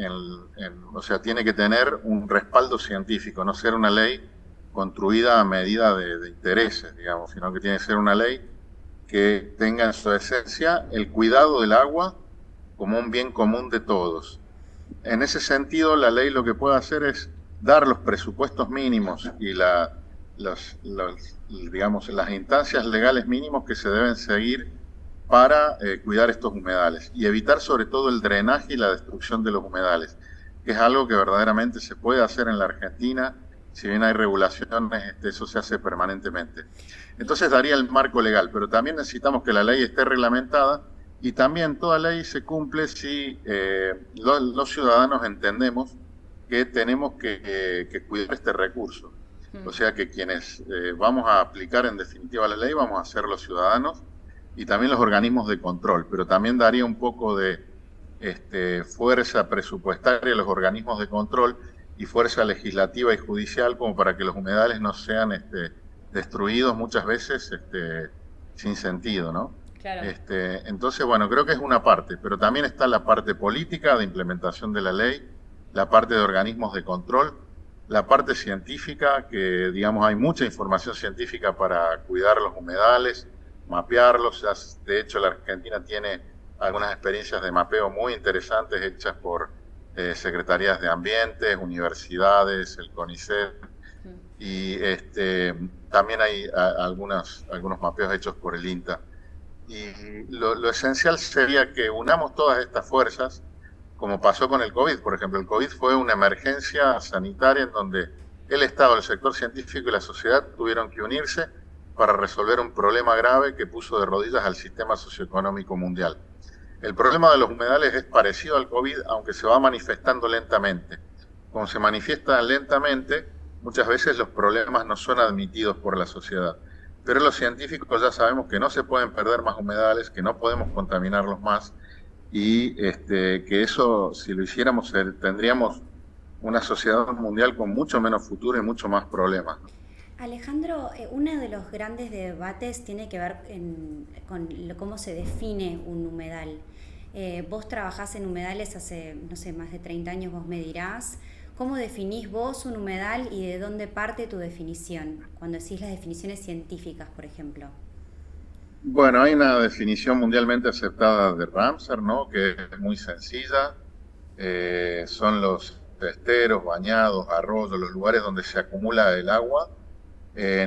o sea, tiene que tener un respaldo científico, no ser una ley construida a medida de intereses, digamos, sino que tiene que ser una ley que tenga en su esencia el cuidado del agua como un bien común de todos. En ese sentido, la ley lo que puede hacer es dar los presupuestos mínimos y digamos, las instancias legales mínimos que se deben seguir para cuidar estos humedales y evitar sobre todo el drenaje y la destrucción de los humedales, que es algo que verdaderamente se puede hacer en la Argentina. Si bien hay regulaciones, eso se hace permanentemente. Entonces daría el marco legal, pero también necesitamos que la ley esté reglamentada y también toda ley se cumple si los ciudadanos entendemos que tenemos que cuidar este recurso. O sea que quienes vamos a aplicar en definitiva la ley vamos a ser los ciudadanos y también los organismos de control, pero también daría un poco de fuerza presupuestaria a los organismos de control y fuerza legislativa y judicial como para que los humedales no sean destruidos muchas veces sin sentido, ¿no? Claro. Entonces, bueno, creo que es una parte, pero también está la parte política de implementación de la ley, la parte de organismos de control, la parte científica, que digamos hay mucha información científica para cuidar los humedales, mapearlos. De hecho, la Argentina tiene algunas experiencias de mapeo muy interesantes hechas por secretarías de ambiente, universidades, el CONICET, y también hay algunos mapeos hechos por el INTA. Y lo esencial sería que unamos todas estas fuerzas, como pasó con el COVID. Por ejemplo, el COVID fue una emergencia sanitaria en donde el Estado, el sector científico y la sociedad tuvieron que unirse para resolver un problema grave que puso de rodillas al sistema socioeconómico mundial. El problema de los humedales es parecido al COVID, aunque se va manifestando lentamente. Como se manifiesta lentamente, muchas veces los problemas no son admitidos por la sociedad. Pero los científicos ya sabemos que no se pueden perder más humedales, que no podemos contaminarlos más, y que eso, si lo hiciéramos, tendríamos una sociedad mundial con mucho menos futuro y mucho más problemas. Alejandro, uno de los grandes debates tiene que ver con cómo se define un humedal. Vos trabajás en humedales hace, no sé, más de 30 años, vos me dirás. ¿Cómo definís vos un humedal y de dónde parte tu definición? Cuando decís las definiciones científicas, por ejemplo. Bueno, hay una definición mundialmente aceptada de Ramsar, ¿no?, que es muy sencilla. Son los esteros, bañados, arroyos, los lugares donde se acumula el agua.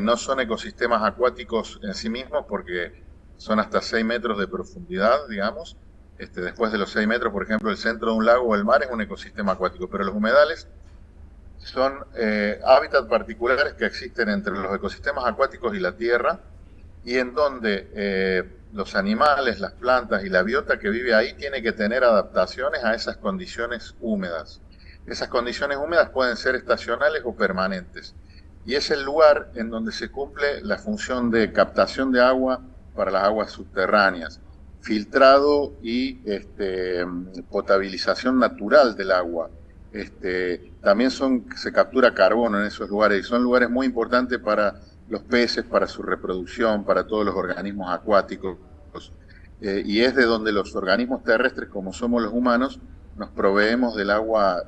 No son ecosistemas acuáticos en sí mismos porque son hasta 6 metros de profundidad, digamos. Después de los 6 metros, por ejemplo, el centro de un lago o el mar es un ecosistema acuático, pero los humedales son hábitats particulares que existen entre los ecosistemas acuáticos y la tierra, y en donde los animales, las plantas y la biota que vive ahí tiene que tener adaptaciones a esas condiciones húmedas. Esas condiciones húmedas pueden ser estacionales o permanentes, y es el lugar en donde se cumple la función de captación de agua para las aguas subterráneas, filtrado y potabilización natural del agua. También se captura carbono en esos lugares, y son lugares muy importantes para los peces, para su reproducción, para todos los organismos acuáticos, y es de donde los organismos terrestres, como somos los humanos, nos proveemos del agua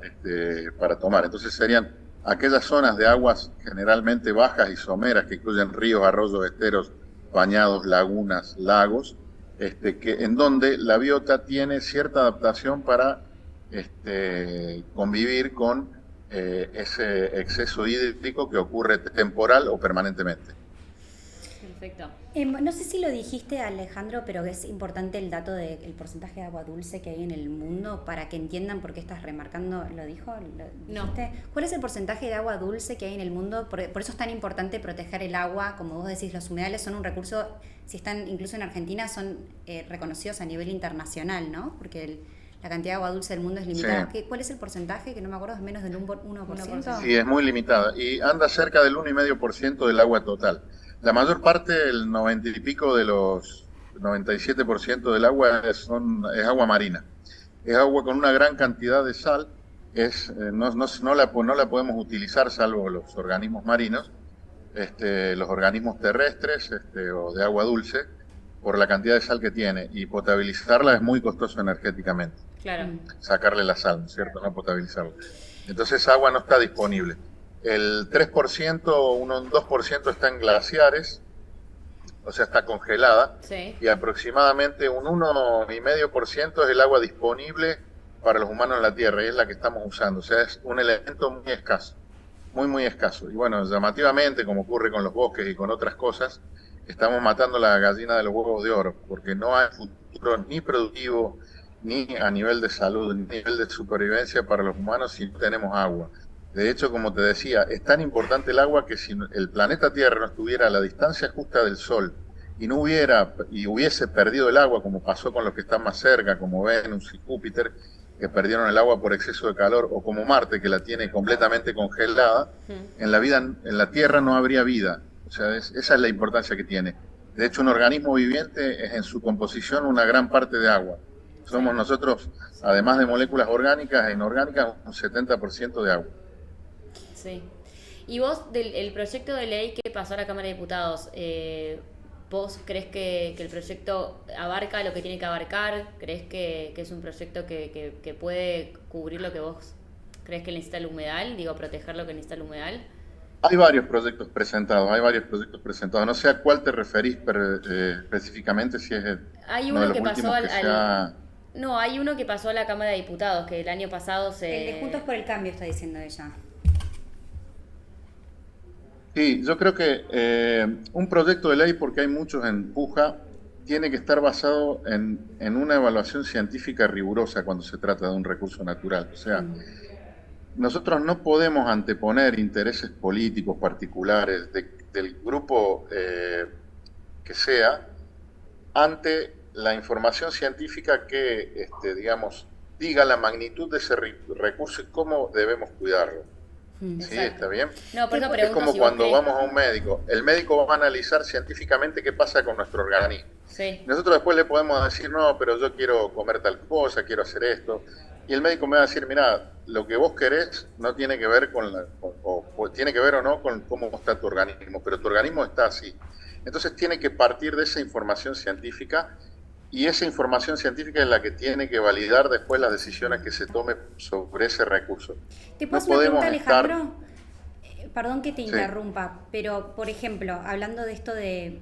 para tomar. Entonces serían aquellas zonas de aguas generalmente bajas y someras, que incluyen ríos, arroyos, esteros, bañados, lagunas, lagos, en donde la biota tiene cierta adaptación para convivir con ese exceso hídrico que ocurre temporal o permanentemente. Perfecto. No sé si lo dijiste, Alejandro, pero es importante el dato del porcentaje de agua dulce que hay en el mundo para que entiendan por qué estás remarcando. ¿Lo dijo? ¿Lo dijiste? No. ¿Cuál es el porcentaje de agua dulce que hay en el mundo? Por eso es tan importante proteger el agua. Como vos decís, los humedales son un recurso, si están incluso en Argentina, son reconocidos a nivel internacional, ¿no? Porque la cantidad de agua dulce del mundo es limitada. Sí. ¿Cuál es el porcentaje? Que no me acuerdo, es menos del 1%. Sí, es muy limitada y anda cerca del 1,5% del agua total. La mayor parte, el 90 y pico de los 97% del agua es agua marina. Es agua con una gran cantidad de sal. No la podemos utilizar salvo los organismos marinos, los organismos terrestres o de agua dulce, por la cantidad de sal que tiene. Y potabilizarla es muy costoso energéticamente. Claro. Sacarle la sal, ¿no es cierto? No potabilizarla. Entonces esa agua no está disponible. El 3% o un 2% está en glaciares, o sea, está congelada, sí. Y aproximadamente un 1,5% es el agua disponible para los humanos en la Tierra, y es la que estamos usando. O sea, es un elemento muy escaso, muy escaso. Y bueno, llamativamente, como ocurre con los bosques y con otras cosas, estamos matando la gallina de los huevos de oro, porque no hay futuro ni productivo, ni a nivel de salud, ni a nivel de supervivencia para los humanos si no tenemos agua. De hecho, como te decía, es tan importante el agua que si el planeta Tierra no estuviera a la distancia justa del Sol y hubiese perdido el agua, como pasó con los que están más cerca, como Venus y Júpiter, que perdieron el agua por exceso de calor, o como Marte, que la tiene completamente congelada, en la Tierra no habría vida. O sea, esa es la importancia que tiene. De hecho, un organismo viviente es en su composición una gran parte de agua. Somos nosotros, además de moléculas orgánicas e inorgánicas, un 70% de agua. Sí. Y vos, el proyecto de ley que pasó a la Cámara de Diputados, ¿vos crees que el proyecto abarca lo que tiene que abarcar? ¿Crees que es un proyecto que puede cubrir lo que vos crees que necesita el humedal? Digo, proteger lo que necesita el humedal. Hay varios proyectos presentados. No sé a cuál te referís específicamente, si es hay uno que pasó No, hay uno que pasó a la Cámara de Diputados, que el año pasado se... El de Juntos por el Cambio, está diciendo ella. Sí, yo creo que un proyecto de ley, porque hay muchos en puja, tiene que estar basado en una evaluación científica rigurosa cuando se trata de un recurso natural. O sea, nosotros no podemos anteponer intereses políticos particulares del grupo que sea ante la información científica que, digamos, diga la magnitud de ese recurso y cómo debemos cuidarlo. Sí, está bien. No, por eso Es pregunto como si cuando vos vamos a un médico. El médico va a analizar científicamente qué pasa con nuestro organismo. Sí. Nosotros después le podemos decir, no, pero yo quiero comer tal cosa, quiero hacer esto. Y el médico me va a decir, mira, lo que vos querés no tiene que ver o tiene que ver o no con cómo está tu organismo, pero tu organismo está así. Entonces tiene que partir de esa información científica, y esa información científica es la que tiene que validar después las decisiones que se tomen sobre ese recurso. ¿Te puedo No hacer una podemos pregunta, estar... Alejandro? Perdón que te Sí. interrumpa, pero por ejemplo, hablando de esto de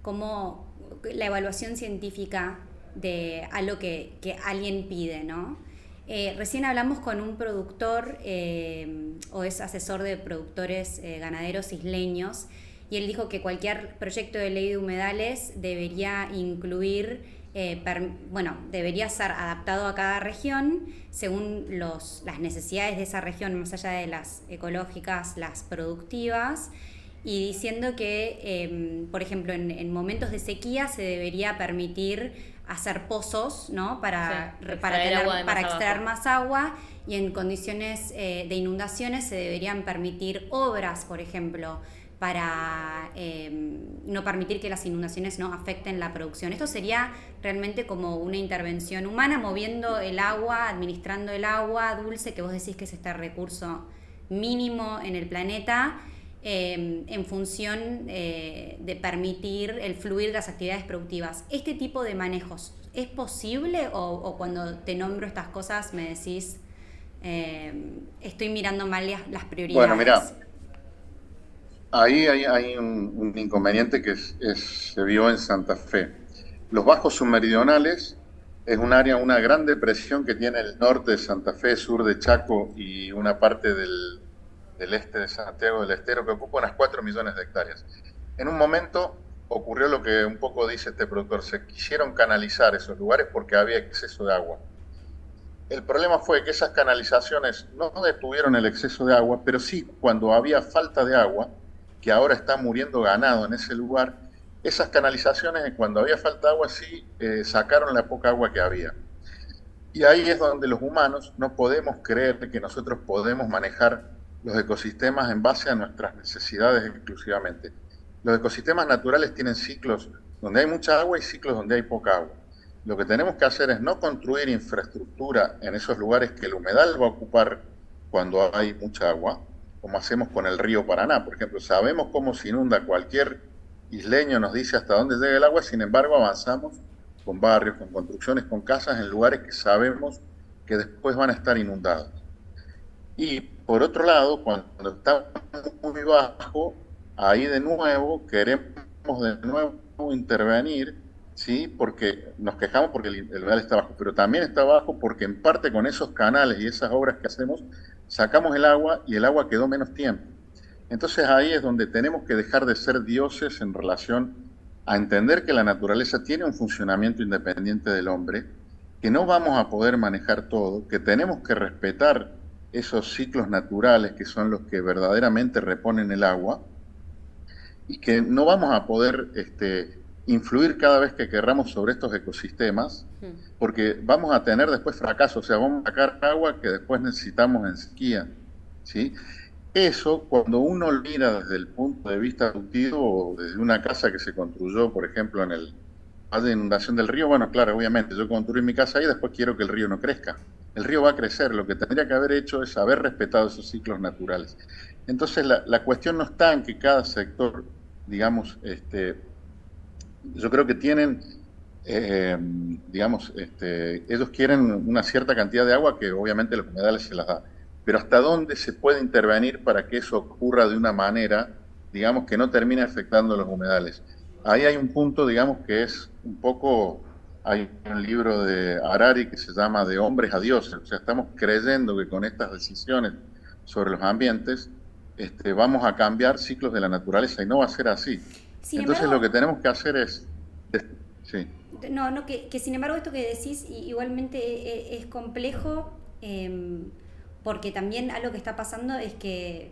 cómo la evaluación científica de algo que alguien pide, ¿no? Recién hablamos con un productor o es asesor de productores ganaderos isleños, y él dijo que cualquier proyecto de ley de humedales debería incluir, debería ser adaptado a cada región según las necesidades de esa región, más allá de las ecológicas, las productivas, y diciendo que, por ejemplo, en momentos de sequía se debería permitir hacer pozos, ¿no? Para extraer más agua, y en condiciones de inundaciones se deberían permitir obras, por ejemplo, para no permitir que las inundaciones no afecten la producción. Esto sería realmente como una intervención humana, moviendo el agua, administrando el agua dulce, que vos decís que es este recurso mínimo en el planeta, en función de permitir el fluir de las actividades productivas. ¿Este tipo de manejos es posible o cuando te nombro estas cosas me decís estoy mirando mal las prioridades? Bueno, mira, ahí hay un inconveniente que se vio en Santa Fe. Los bajos submeridionales es un área, una gran depresión que tiene el norte de Santa Fe, sur de Chaco y una parte del este de Santiago del Estero, que ocupa unas 4 millones de hectáreas. En un momento ocurrió lo que un poco dice este productor: se quisieron canalizar esos lugares porque había exceso de agua. El problema fue que esas canalizaciones no detuvieron el exceso de agua, pero sí, cuando había falta de agua, que ahora está muriendo ganado en ese lugar, esas canalizaciones, cuando había falta de agua, sí sacaron la poca agua que había. Y ahí es donde los humanos no podemos creer que nosotros podemos manejar los ecosistemas en base a nuestras necesidades exclusivamente. Los ecosistemas naturales tienen ciclos donde hay mucha agua y ciclos donde hay poca agua. Lo que tenemos que hacer es no construir infraestructura en esos lugares que el humedal va a ocupar cuando hay mucha agua, como hacemos con el río Paraná. Por ejemplo, sabemos cómo se inunda, cualquier isleño nos dice hasta dónde llega el agua, sin embargo avanzamos con barrios, con construcciones, con casas en lugares que sabemos que después van a estar inundados. Y por otro lado, cuando está muy bajo, ahí de nuevo queremos intervenir, ¿sí? Porque nos quejamos porque el humedal está bajo, pero también está bajo porque en parte con esos canales y esas obras que hacemos, sacamos el agua y el agua quedó menos tiempo. Entonces ahí es donde tenemos que dejar de ser dioses en relación a entender que la naturaleza tiene un funcionamiento independiente del hombre, que no vamos a poder manejar todo, que tenemos que respetar esos ciclos naturales que son los que verdaderamente reponen el agua, y que no vamos a poder influir cada vez que querramos sobre estos ecosistemas, porque vamos a tener después fracasos, o sea, vamos a sacar agua que después necesitamos en sequía, ¿sí? Eso, cuando uno mira desde el punto de vista productivo, o desde una casa que se construyó, por ejemplo, en el valle de inundación del río, bueno, claro, obviamente, yo construí mi casa ahí y después quiero que el río no crezca. El río va a crecer, lo que tendría que haber hecho es haber respetado esos ciclos naturales. Entonces, la cuestión no está en que cada sector, digamos, yo creo que tienen, ellos quieren una cierta cantidad de agua que obviamente los humedales se las da, pero hasta dónde se puede intervenir para que eso ocurra de una manera, digamos, que no termine afectando a los humedales. Ahí hay un punto, digamos, que es un poco Hay un libro de Harari que se llama De hombres a dioses. O sea, estamos creyendo que con estas decisiones sobre los ambientes vamos a cambiar ciclos de la naturaleza y no va a ser así. Sin Entonces embargo, lo que tenemos que hacer es... Sí. No, que sin embargo esto que decís igualmente es complejo, porque también algo que está pasando es que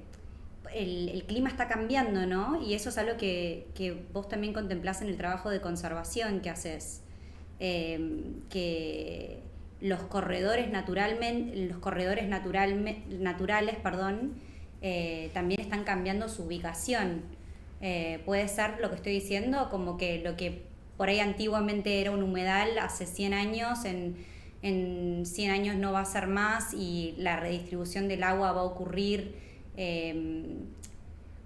el clima está cambiando, ¿no? Y eso es algo que vos también contemplás en el trabajo de conservación que haces, que los corredores naturales, también están cambiando su ubicación. Puede ser lo que estoy diciendo, como que lo que por ahí antiguamente era un humedal, hace 100 años, en 100 años no va a ser más y la redistribución del agua va a ocurrir.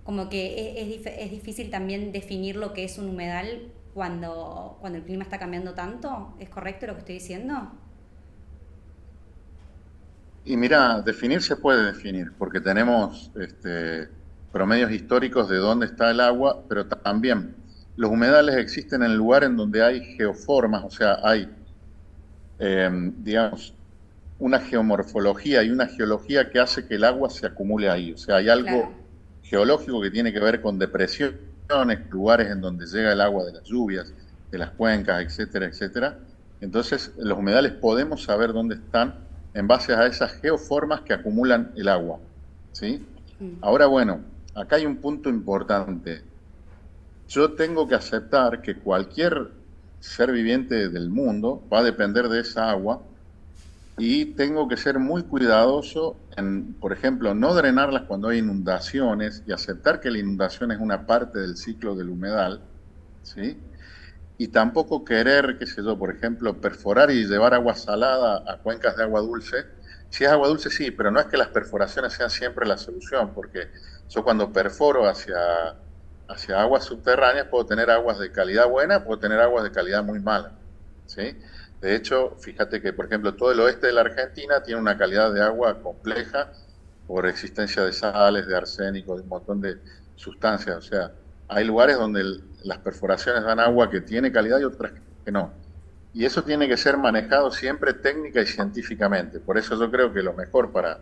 Como que es difícil también definir lo que es un humedal cuando el clima está cambiando tanto. ¿Es correcto lo que estoy diciendo? Y mira, definir se puede definir, porque tenemos promedios históricos de dónde está el agua, pero también los humedales existen en el lugar en donde hay geoformas, o sea, hay, digamos, una geomorfología y una geología que hace que el agua se acumule ahí. O sea, hay algo Claro. geológico que tiene que ver con depresiones, lugares en donde llega el agua de las lluvias, de las cuencas, etcétera, etcétera. Entonces, los humedales podemos saber dónde están en base a esas geoformas que acumulan el agua, ¿sí? Ahora, bueno, acá hay un punto importante. Yo tengo que aceptar que cualquier ser viviente del mundo va a depender de esa agua y tengo que ser muy cuidadoso en, por ejemplo, no drenarlas cuando hay inundaciones y aceptar que la inundación es una parte del ciclo del humedal, ¿sí? Y tampoco querer, qué sé yo, por ejemplo, perforar y llevar agua salada a cuencas de agua dulce. Si es agua dulce, sí, pero no es que las perforaciones sean siempre la solución, porque yo cuando perforo hacia aguas subterráneas puedo tener aguas de calidad buena, puedo tener aguas de calidad muy mala, ¿sí? De hecho, fíjate que, por ejemplo, todo el oeste de la Argentina tiene una calidad de agua compleja por existencia de sales, de arsénico, de un montón de sustancias. O sea, hay lugares donde las perforaciones dan agua que tiene calidad y otras que no. Y eso tiene que ser manejado siempre técnica y científicamente. Por eso yo creo que lo mejor para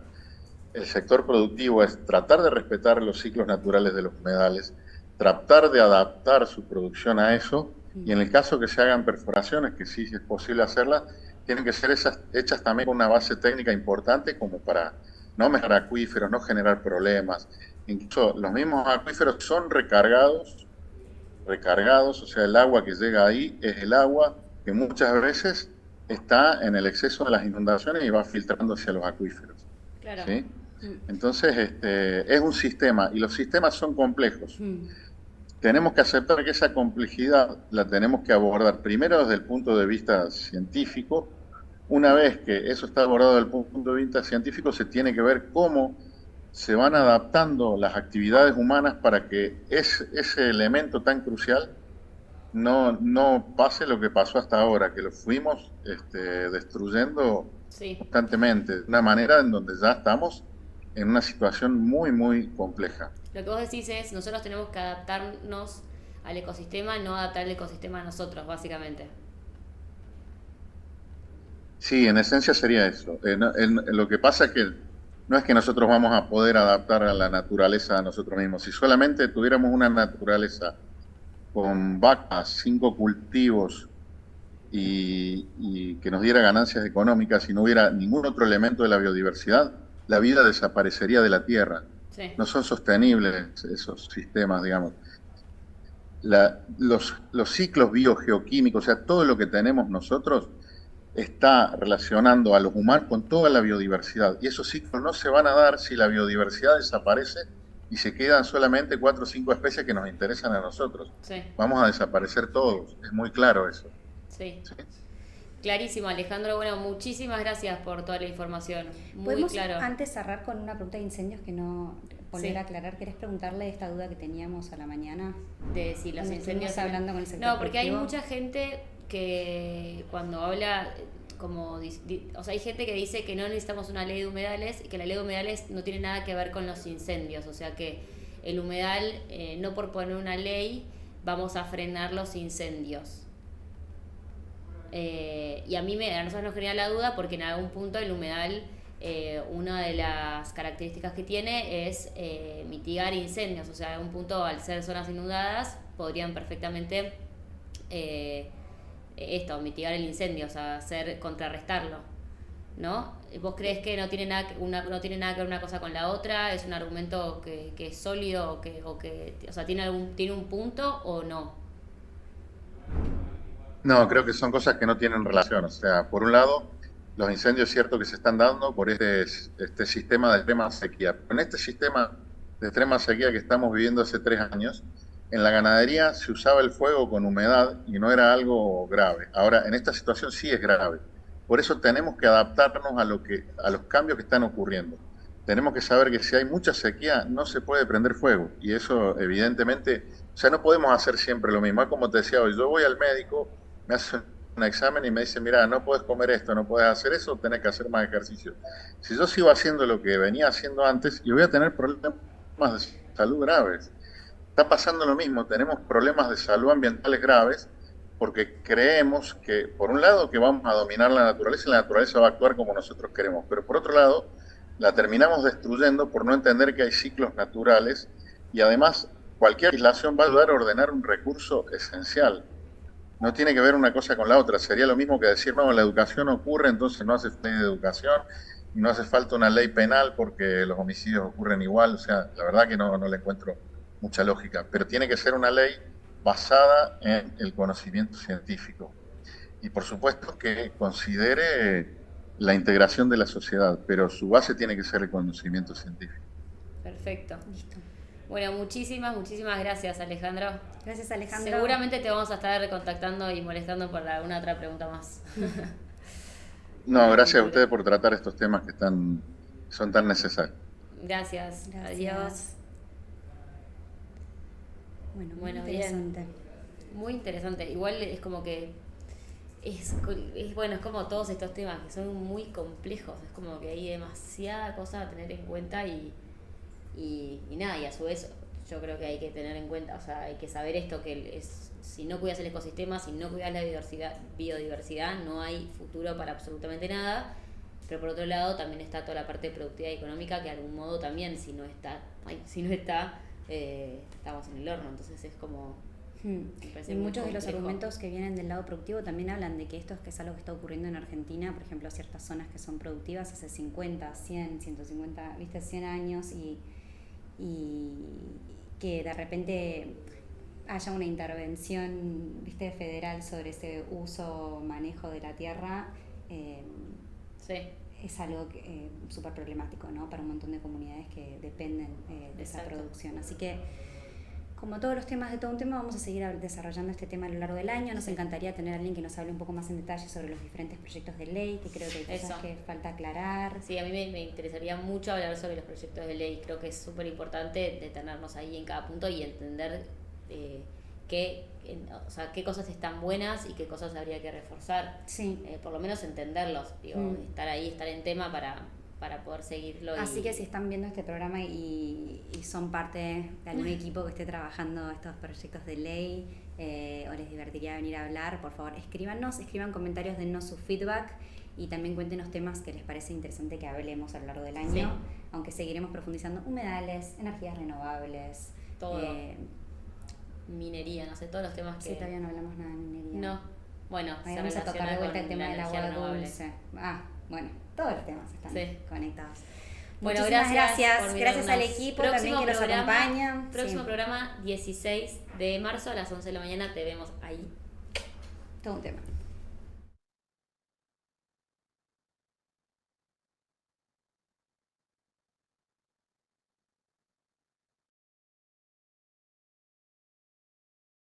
el sector productivo es tratar de respetar los ciclos naturales de los humedales, tratar de adaptar su producción a eso, y en el caso que se hagan perforaciones, que sí es posible hacerlas, tienen que ser hechas también con una base técnica importante como para no mejorar acuíferos, no generar problemas. Incluso los mismos acuíferos son recargados, o sea, el agua que llega ahí es el agua que muchas veces está en el exceso de las inundaciones y va filtrando hacia los acuíferos. Claro. ¿Sí? Entonces, es un sistema, y los sistemas son complejos. Tenemos que aceptar que esa complejidad la tenemos que abordar primero desde el punto de vista científico. Una vez que eso está abordado desde el punto de vista científico, se tiene que ver cómo se van adaptando las actividades humanas para que ese elemento tan crucial no pase lo que pasó hasta ahora, que lo fuimos destruyendo constantemente, de una manera en donde ya estamos en una situación muy, muy compleja. Lo que vos decís es, nosotros tenemos que adaptarnos al ecosistema, no adaptar el ecosistema a nosotros, básicamente. Sí, en esencia sería eso. Lo que pasa es que no es que nosotros vamos a poder adaptar a la naturaleza a nosotros mismos. Si solamente tuviéramos una naturaleza con vacas, 5 cultivos y que nos diera ganancias económicas y no hubiera ningún otro elemento de la biodiversidad, la vida desaparecería de la Tierra. Sí. No son sostenibles esos sistemas, digamos. Los ciclos biogeoquímicos, o sea, todo lo que tenemos nosotros está relacionando a los humanos con toda la biodiversidad. Y esos ciclos no se van a dar si la biodiversidad desaparece y se quedan solamente 4 o 5 especies que nos interesan a nosotros. Sí. Vamos a desaparecer todos, es muy claro eso. Sí. ¿Sí? Clarísimo, Alejandro. Bueno, muchísimas gracias por toda la información. Muy ¿Podemos claro. antes cerrar con una pregunta de incendios que no volver a aclarar? ¿Querés preguntarle esta duda que teníamos a la mañana? De si los Cuando incendios... estuvimos hablando con el sector No, porque hay productivo. mucha gente que cuando habla, como o sea, hay gente que dice que no necesitamos una ley de humedales y que la ley de humedales no tiene nada que ver con los incendios. O sea que el humedal, no por poner una ley, vamos a frenar los incendios. Y a nosotros nos genera la duda porque en algún punto el humedal, una de las características que tiene es mitigar incendios. O sea, en algún punto, al ser zonas inundadas, podrían perfectamente mitigar el incendio, o sea, contrarrestarlo, ¿no? ¿Vos crees que no tiene nada que ver una cosa con la otra? ¿Es un argumento que es sólido o sea, tiene un punto o no? No, creo que son cosas que no tienen relación. O sea, por un lado, los incendios es cierto que se están dando por este sistema de extrema sequía. En este sistema de extrema sequía que estamos viviendo hace 3 años, en la ganadería se usaba el fuego con humedad y no era algo grave. Ahora, en esta situación sí es grave. Por eso tenemos que adaptarnos a los cambios que están ocurriendo. Tenemos que saber que si hay mucha sequía no se puede prender fuego. Y eso evidentemente, o sea, no podemos hacer siempre lo mismo. Es como te decía hoy, yo voy al médico, me hace un examen y me dice, mira, no puedes comer esto, no puedes hacer eso, tenés que hacer más ejercicio. Si yo sigo haciendo lo que venía haciendo antes, yo voy a tener problemas de salud graves. Está pasando lo mismo, tenemos problemas de salud ambientales graves porque creemos que, por un lado, que vamos a dominar la naturaleza y la naturaleza va a actuar como nosotros queremos, pero por otro lado, la terminamos destruyendo por no entender que hay ciclos naturales y además cualquier legislación va a ayudar a ordenar un recurso esencial. No tiene que ver una cosa con la otra. Sería lo mismo que decir, no, la educación ocurre, entonces no hace falta ley de educación y no hace falta una ley penal porque los homicidios ocurren igual. O sea, la verdad que no le encuentro mucha lógica. Pero tiene que ser una ley basada en el conocimiento científico. Y por supuesto que considere la integración de la sociedad, pero su base tiene que ser el conocimiento científico. Perfecto. Listo. Bueno, muchísimas gracias, Alejandro. Gracias, Alejandro. Seguramente te vamos a estar contactando y molestando por alguna otra pregunta más. No, gracias a ustedes por tratar estos temas que son tan necesarios. Gracias. Adiós. Bueno, muy interesante. Bien. Muy interesante. Igual es como que es como todos estos temas que son muy complejos. Es como que hay demasiada cosa a tener en cuenta y nada, y a su vez yo creo que hay que tener en cuenta, o sea, hay que saber esto, que si no cuidas el ecosistema, si no cuidas la biodiversidad, no hay futuro para absolutamente nada. Pero por otro lado también está toda la parte de productividad y económica, que de algún modo también, si no está, estamos en el horno. Entonces es como... Y muchos de los argumentos que vienen del lado productivo también hablan de que esto es algo que está ocurriendo en Argentina, por ejemplo, ciertas zonas que son productivas hace 50, 100, 150, 100 años y que de repente haya una intervención, federal sobre ese uso, manejo de la tierra, sí. Es algo súper problemático, ¿no? Para un montón de comunidades que dependen de esa producción. Así que, como todos los temas de todo un tema, vamos a seguir desarrollando este tema a lo largo del año. Nos encantaría tener a alguien que nos hable un poco más en detalle sobre los diferentes proyectos de ley, que creo que hay cosas que falta aclarar. Sí, a mí me interesaría mucho hablar sobre los proyectos de ley. Creo que es súper importante detenernos ahí en cada punto y entender qué cosas están buenas y qué cosas habría que reforzar. Sí. Por lo menos entenderlos, estar ahí, estar en tema para poder seguirlo. Así que si están viendo este programa y son parte de algún equipo que esté trabajando estos proyectos de ley o les divertiría venir a hablar, por favor escriban comentarios, dennos su feedback y también cuéntenos temas que les parece interesante que hablemos a lo largo del año, sí. Aunque seguiremos profundizando humedales, energías renovables, todo, minería, no sé, todos los temas que... Sí, todavía no hablamos nada de minería. No, bueno, ahí vamos a tocar de vuelta el tema del agua dulce. Bueno, todos los temas están conectados. Bueno, gracias al equipo también que nos acompaña. Próximo programa, 16 de marzo a las 11 de la mañana, te vemos ahí. Todo un tema.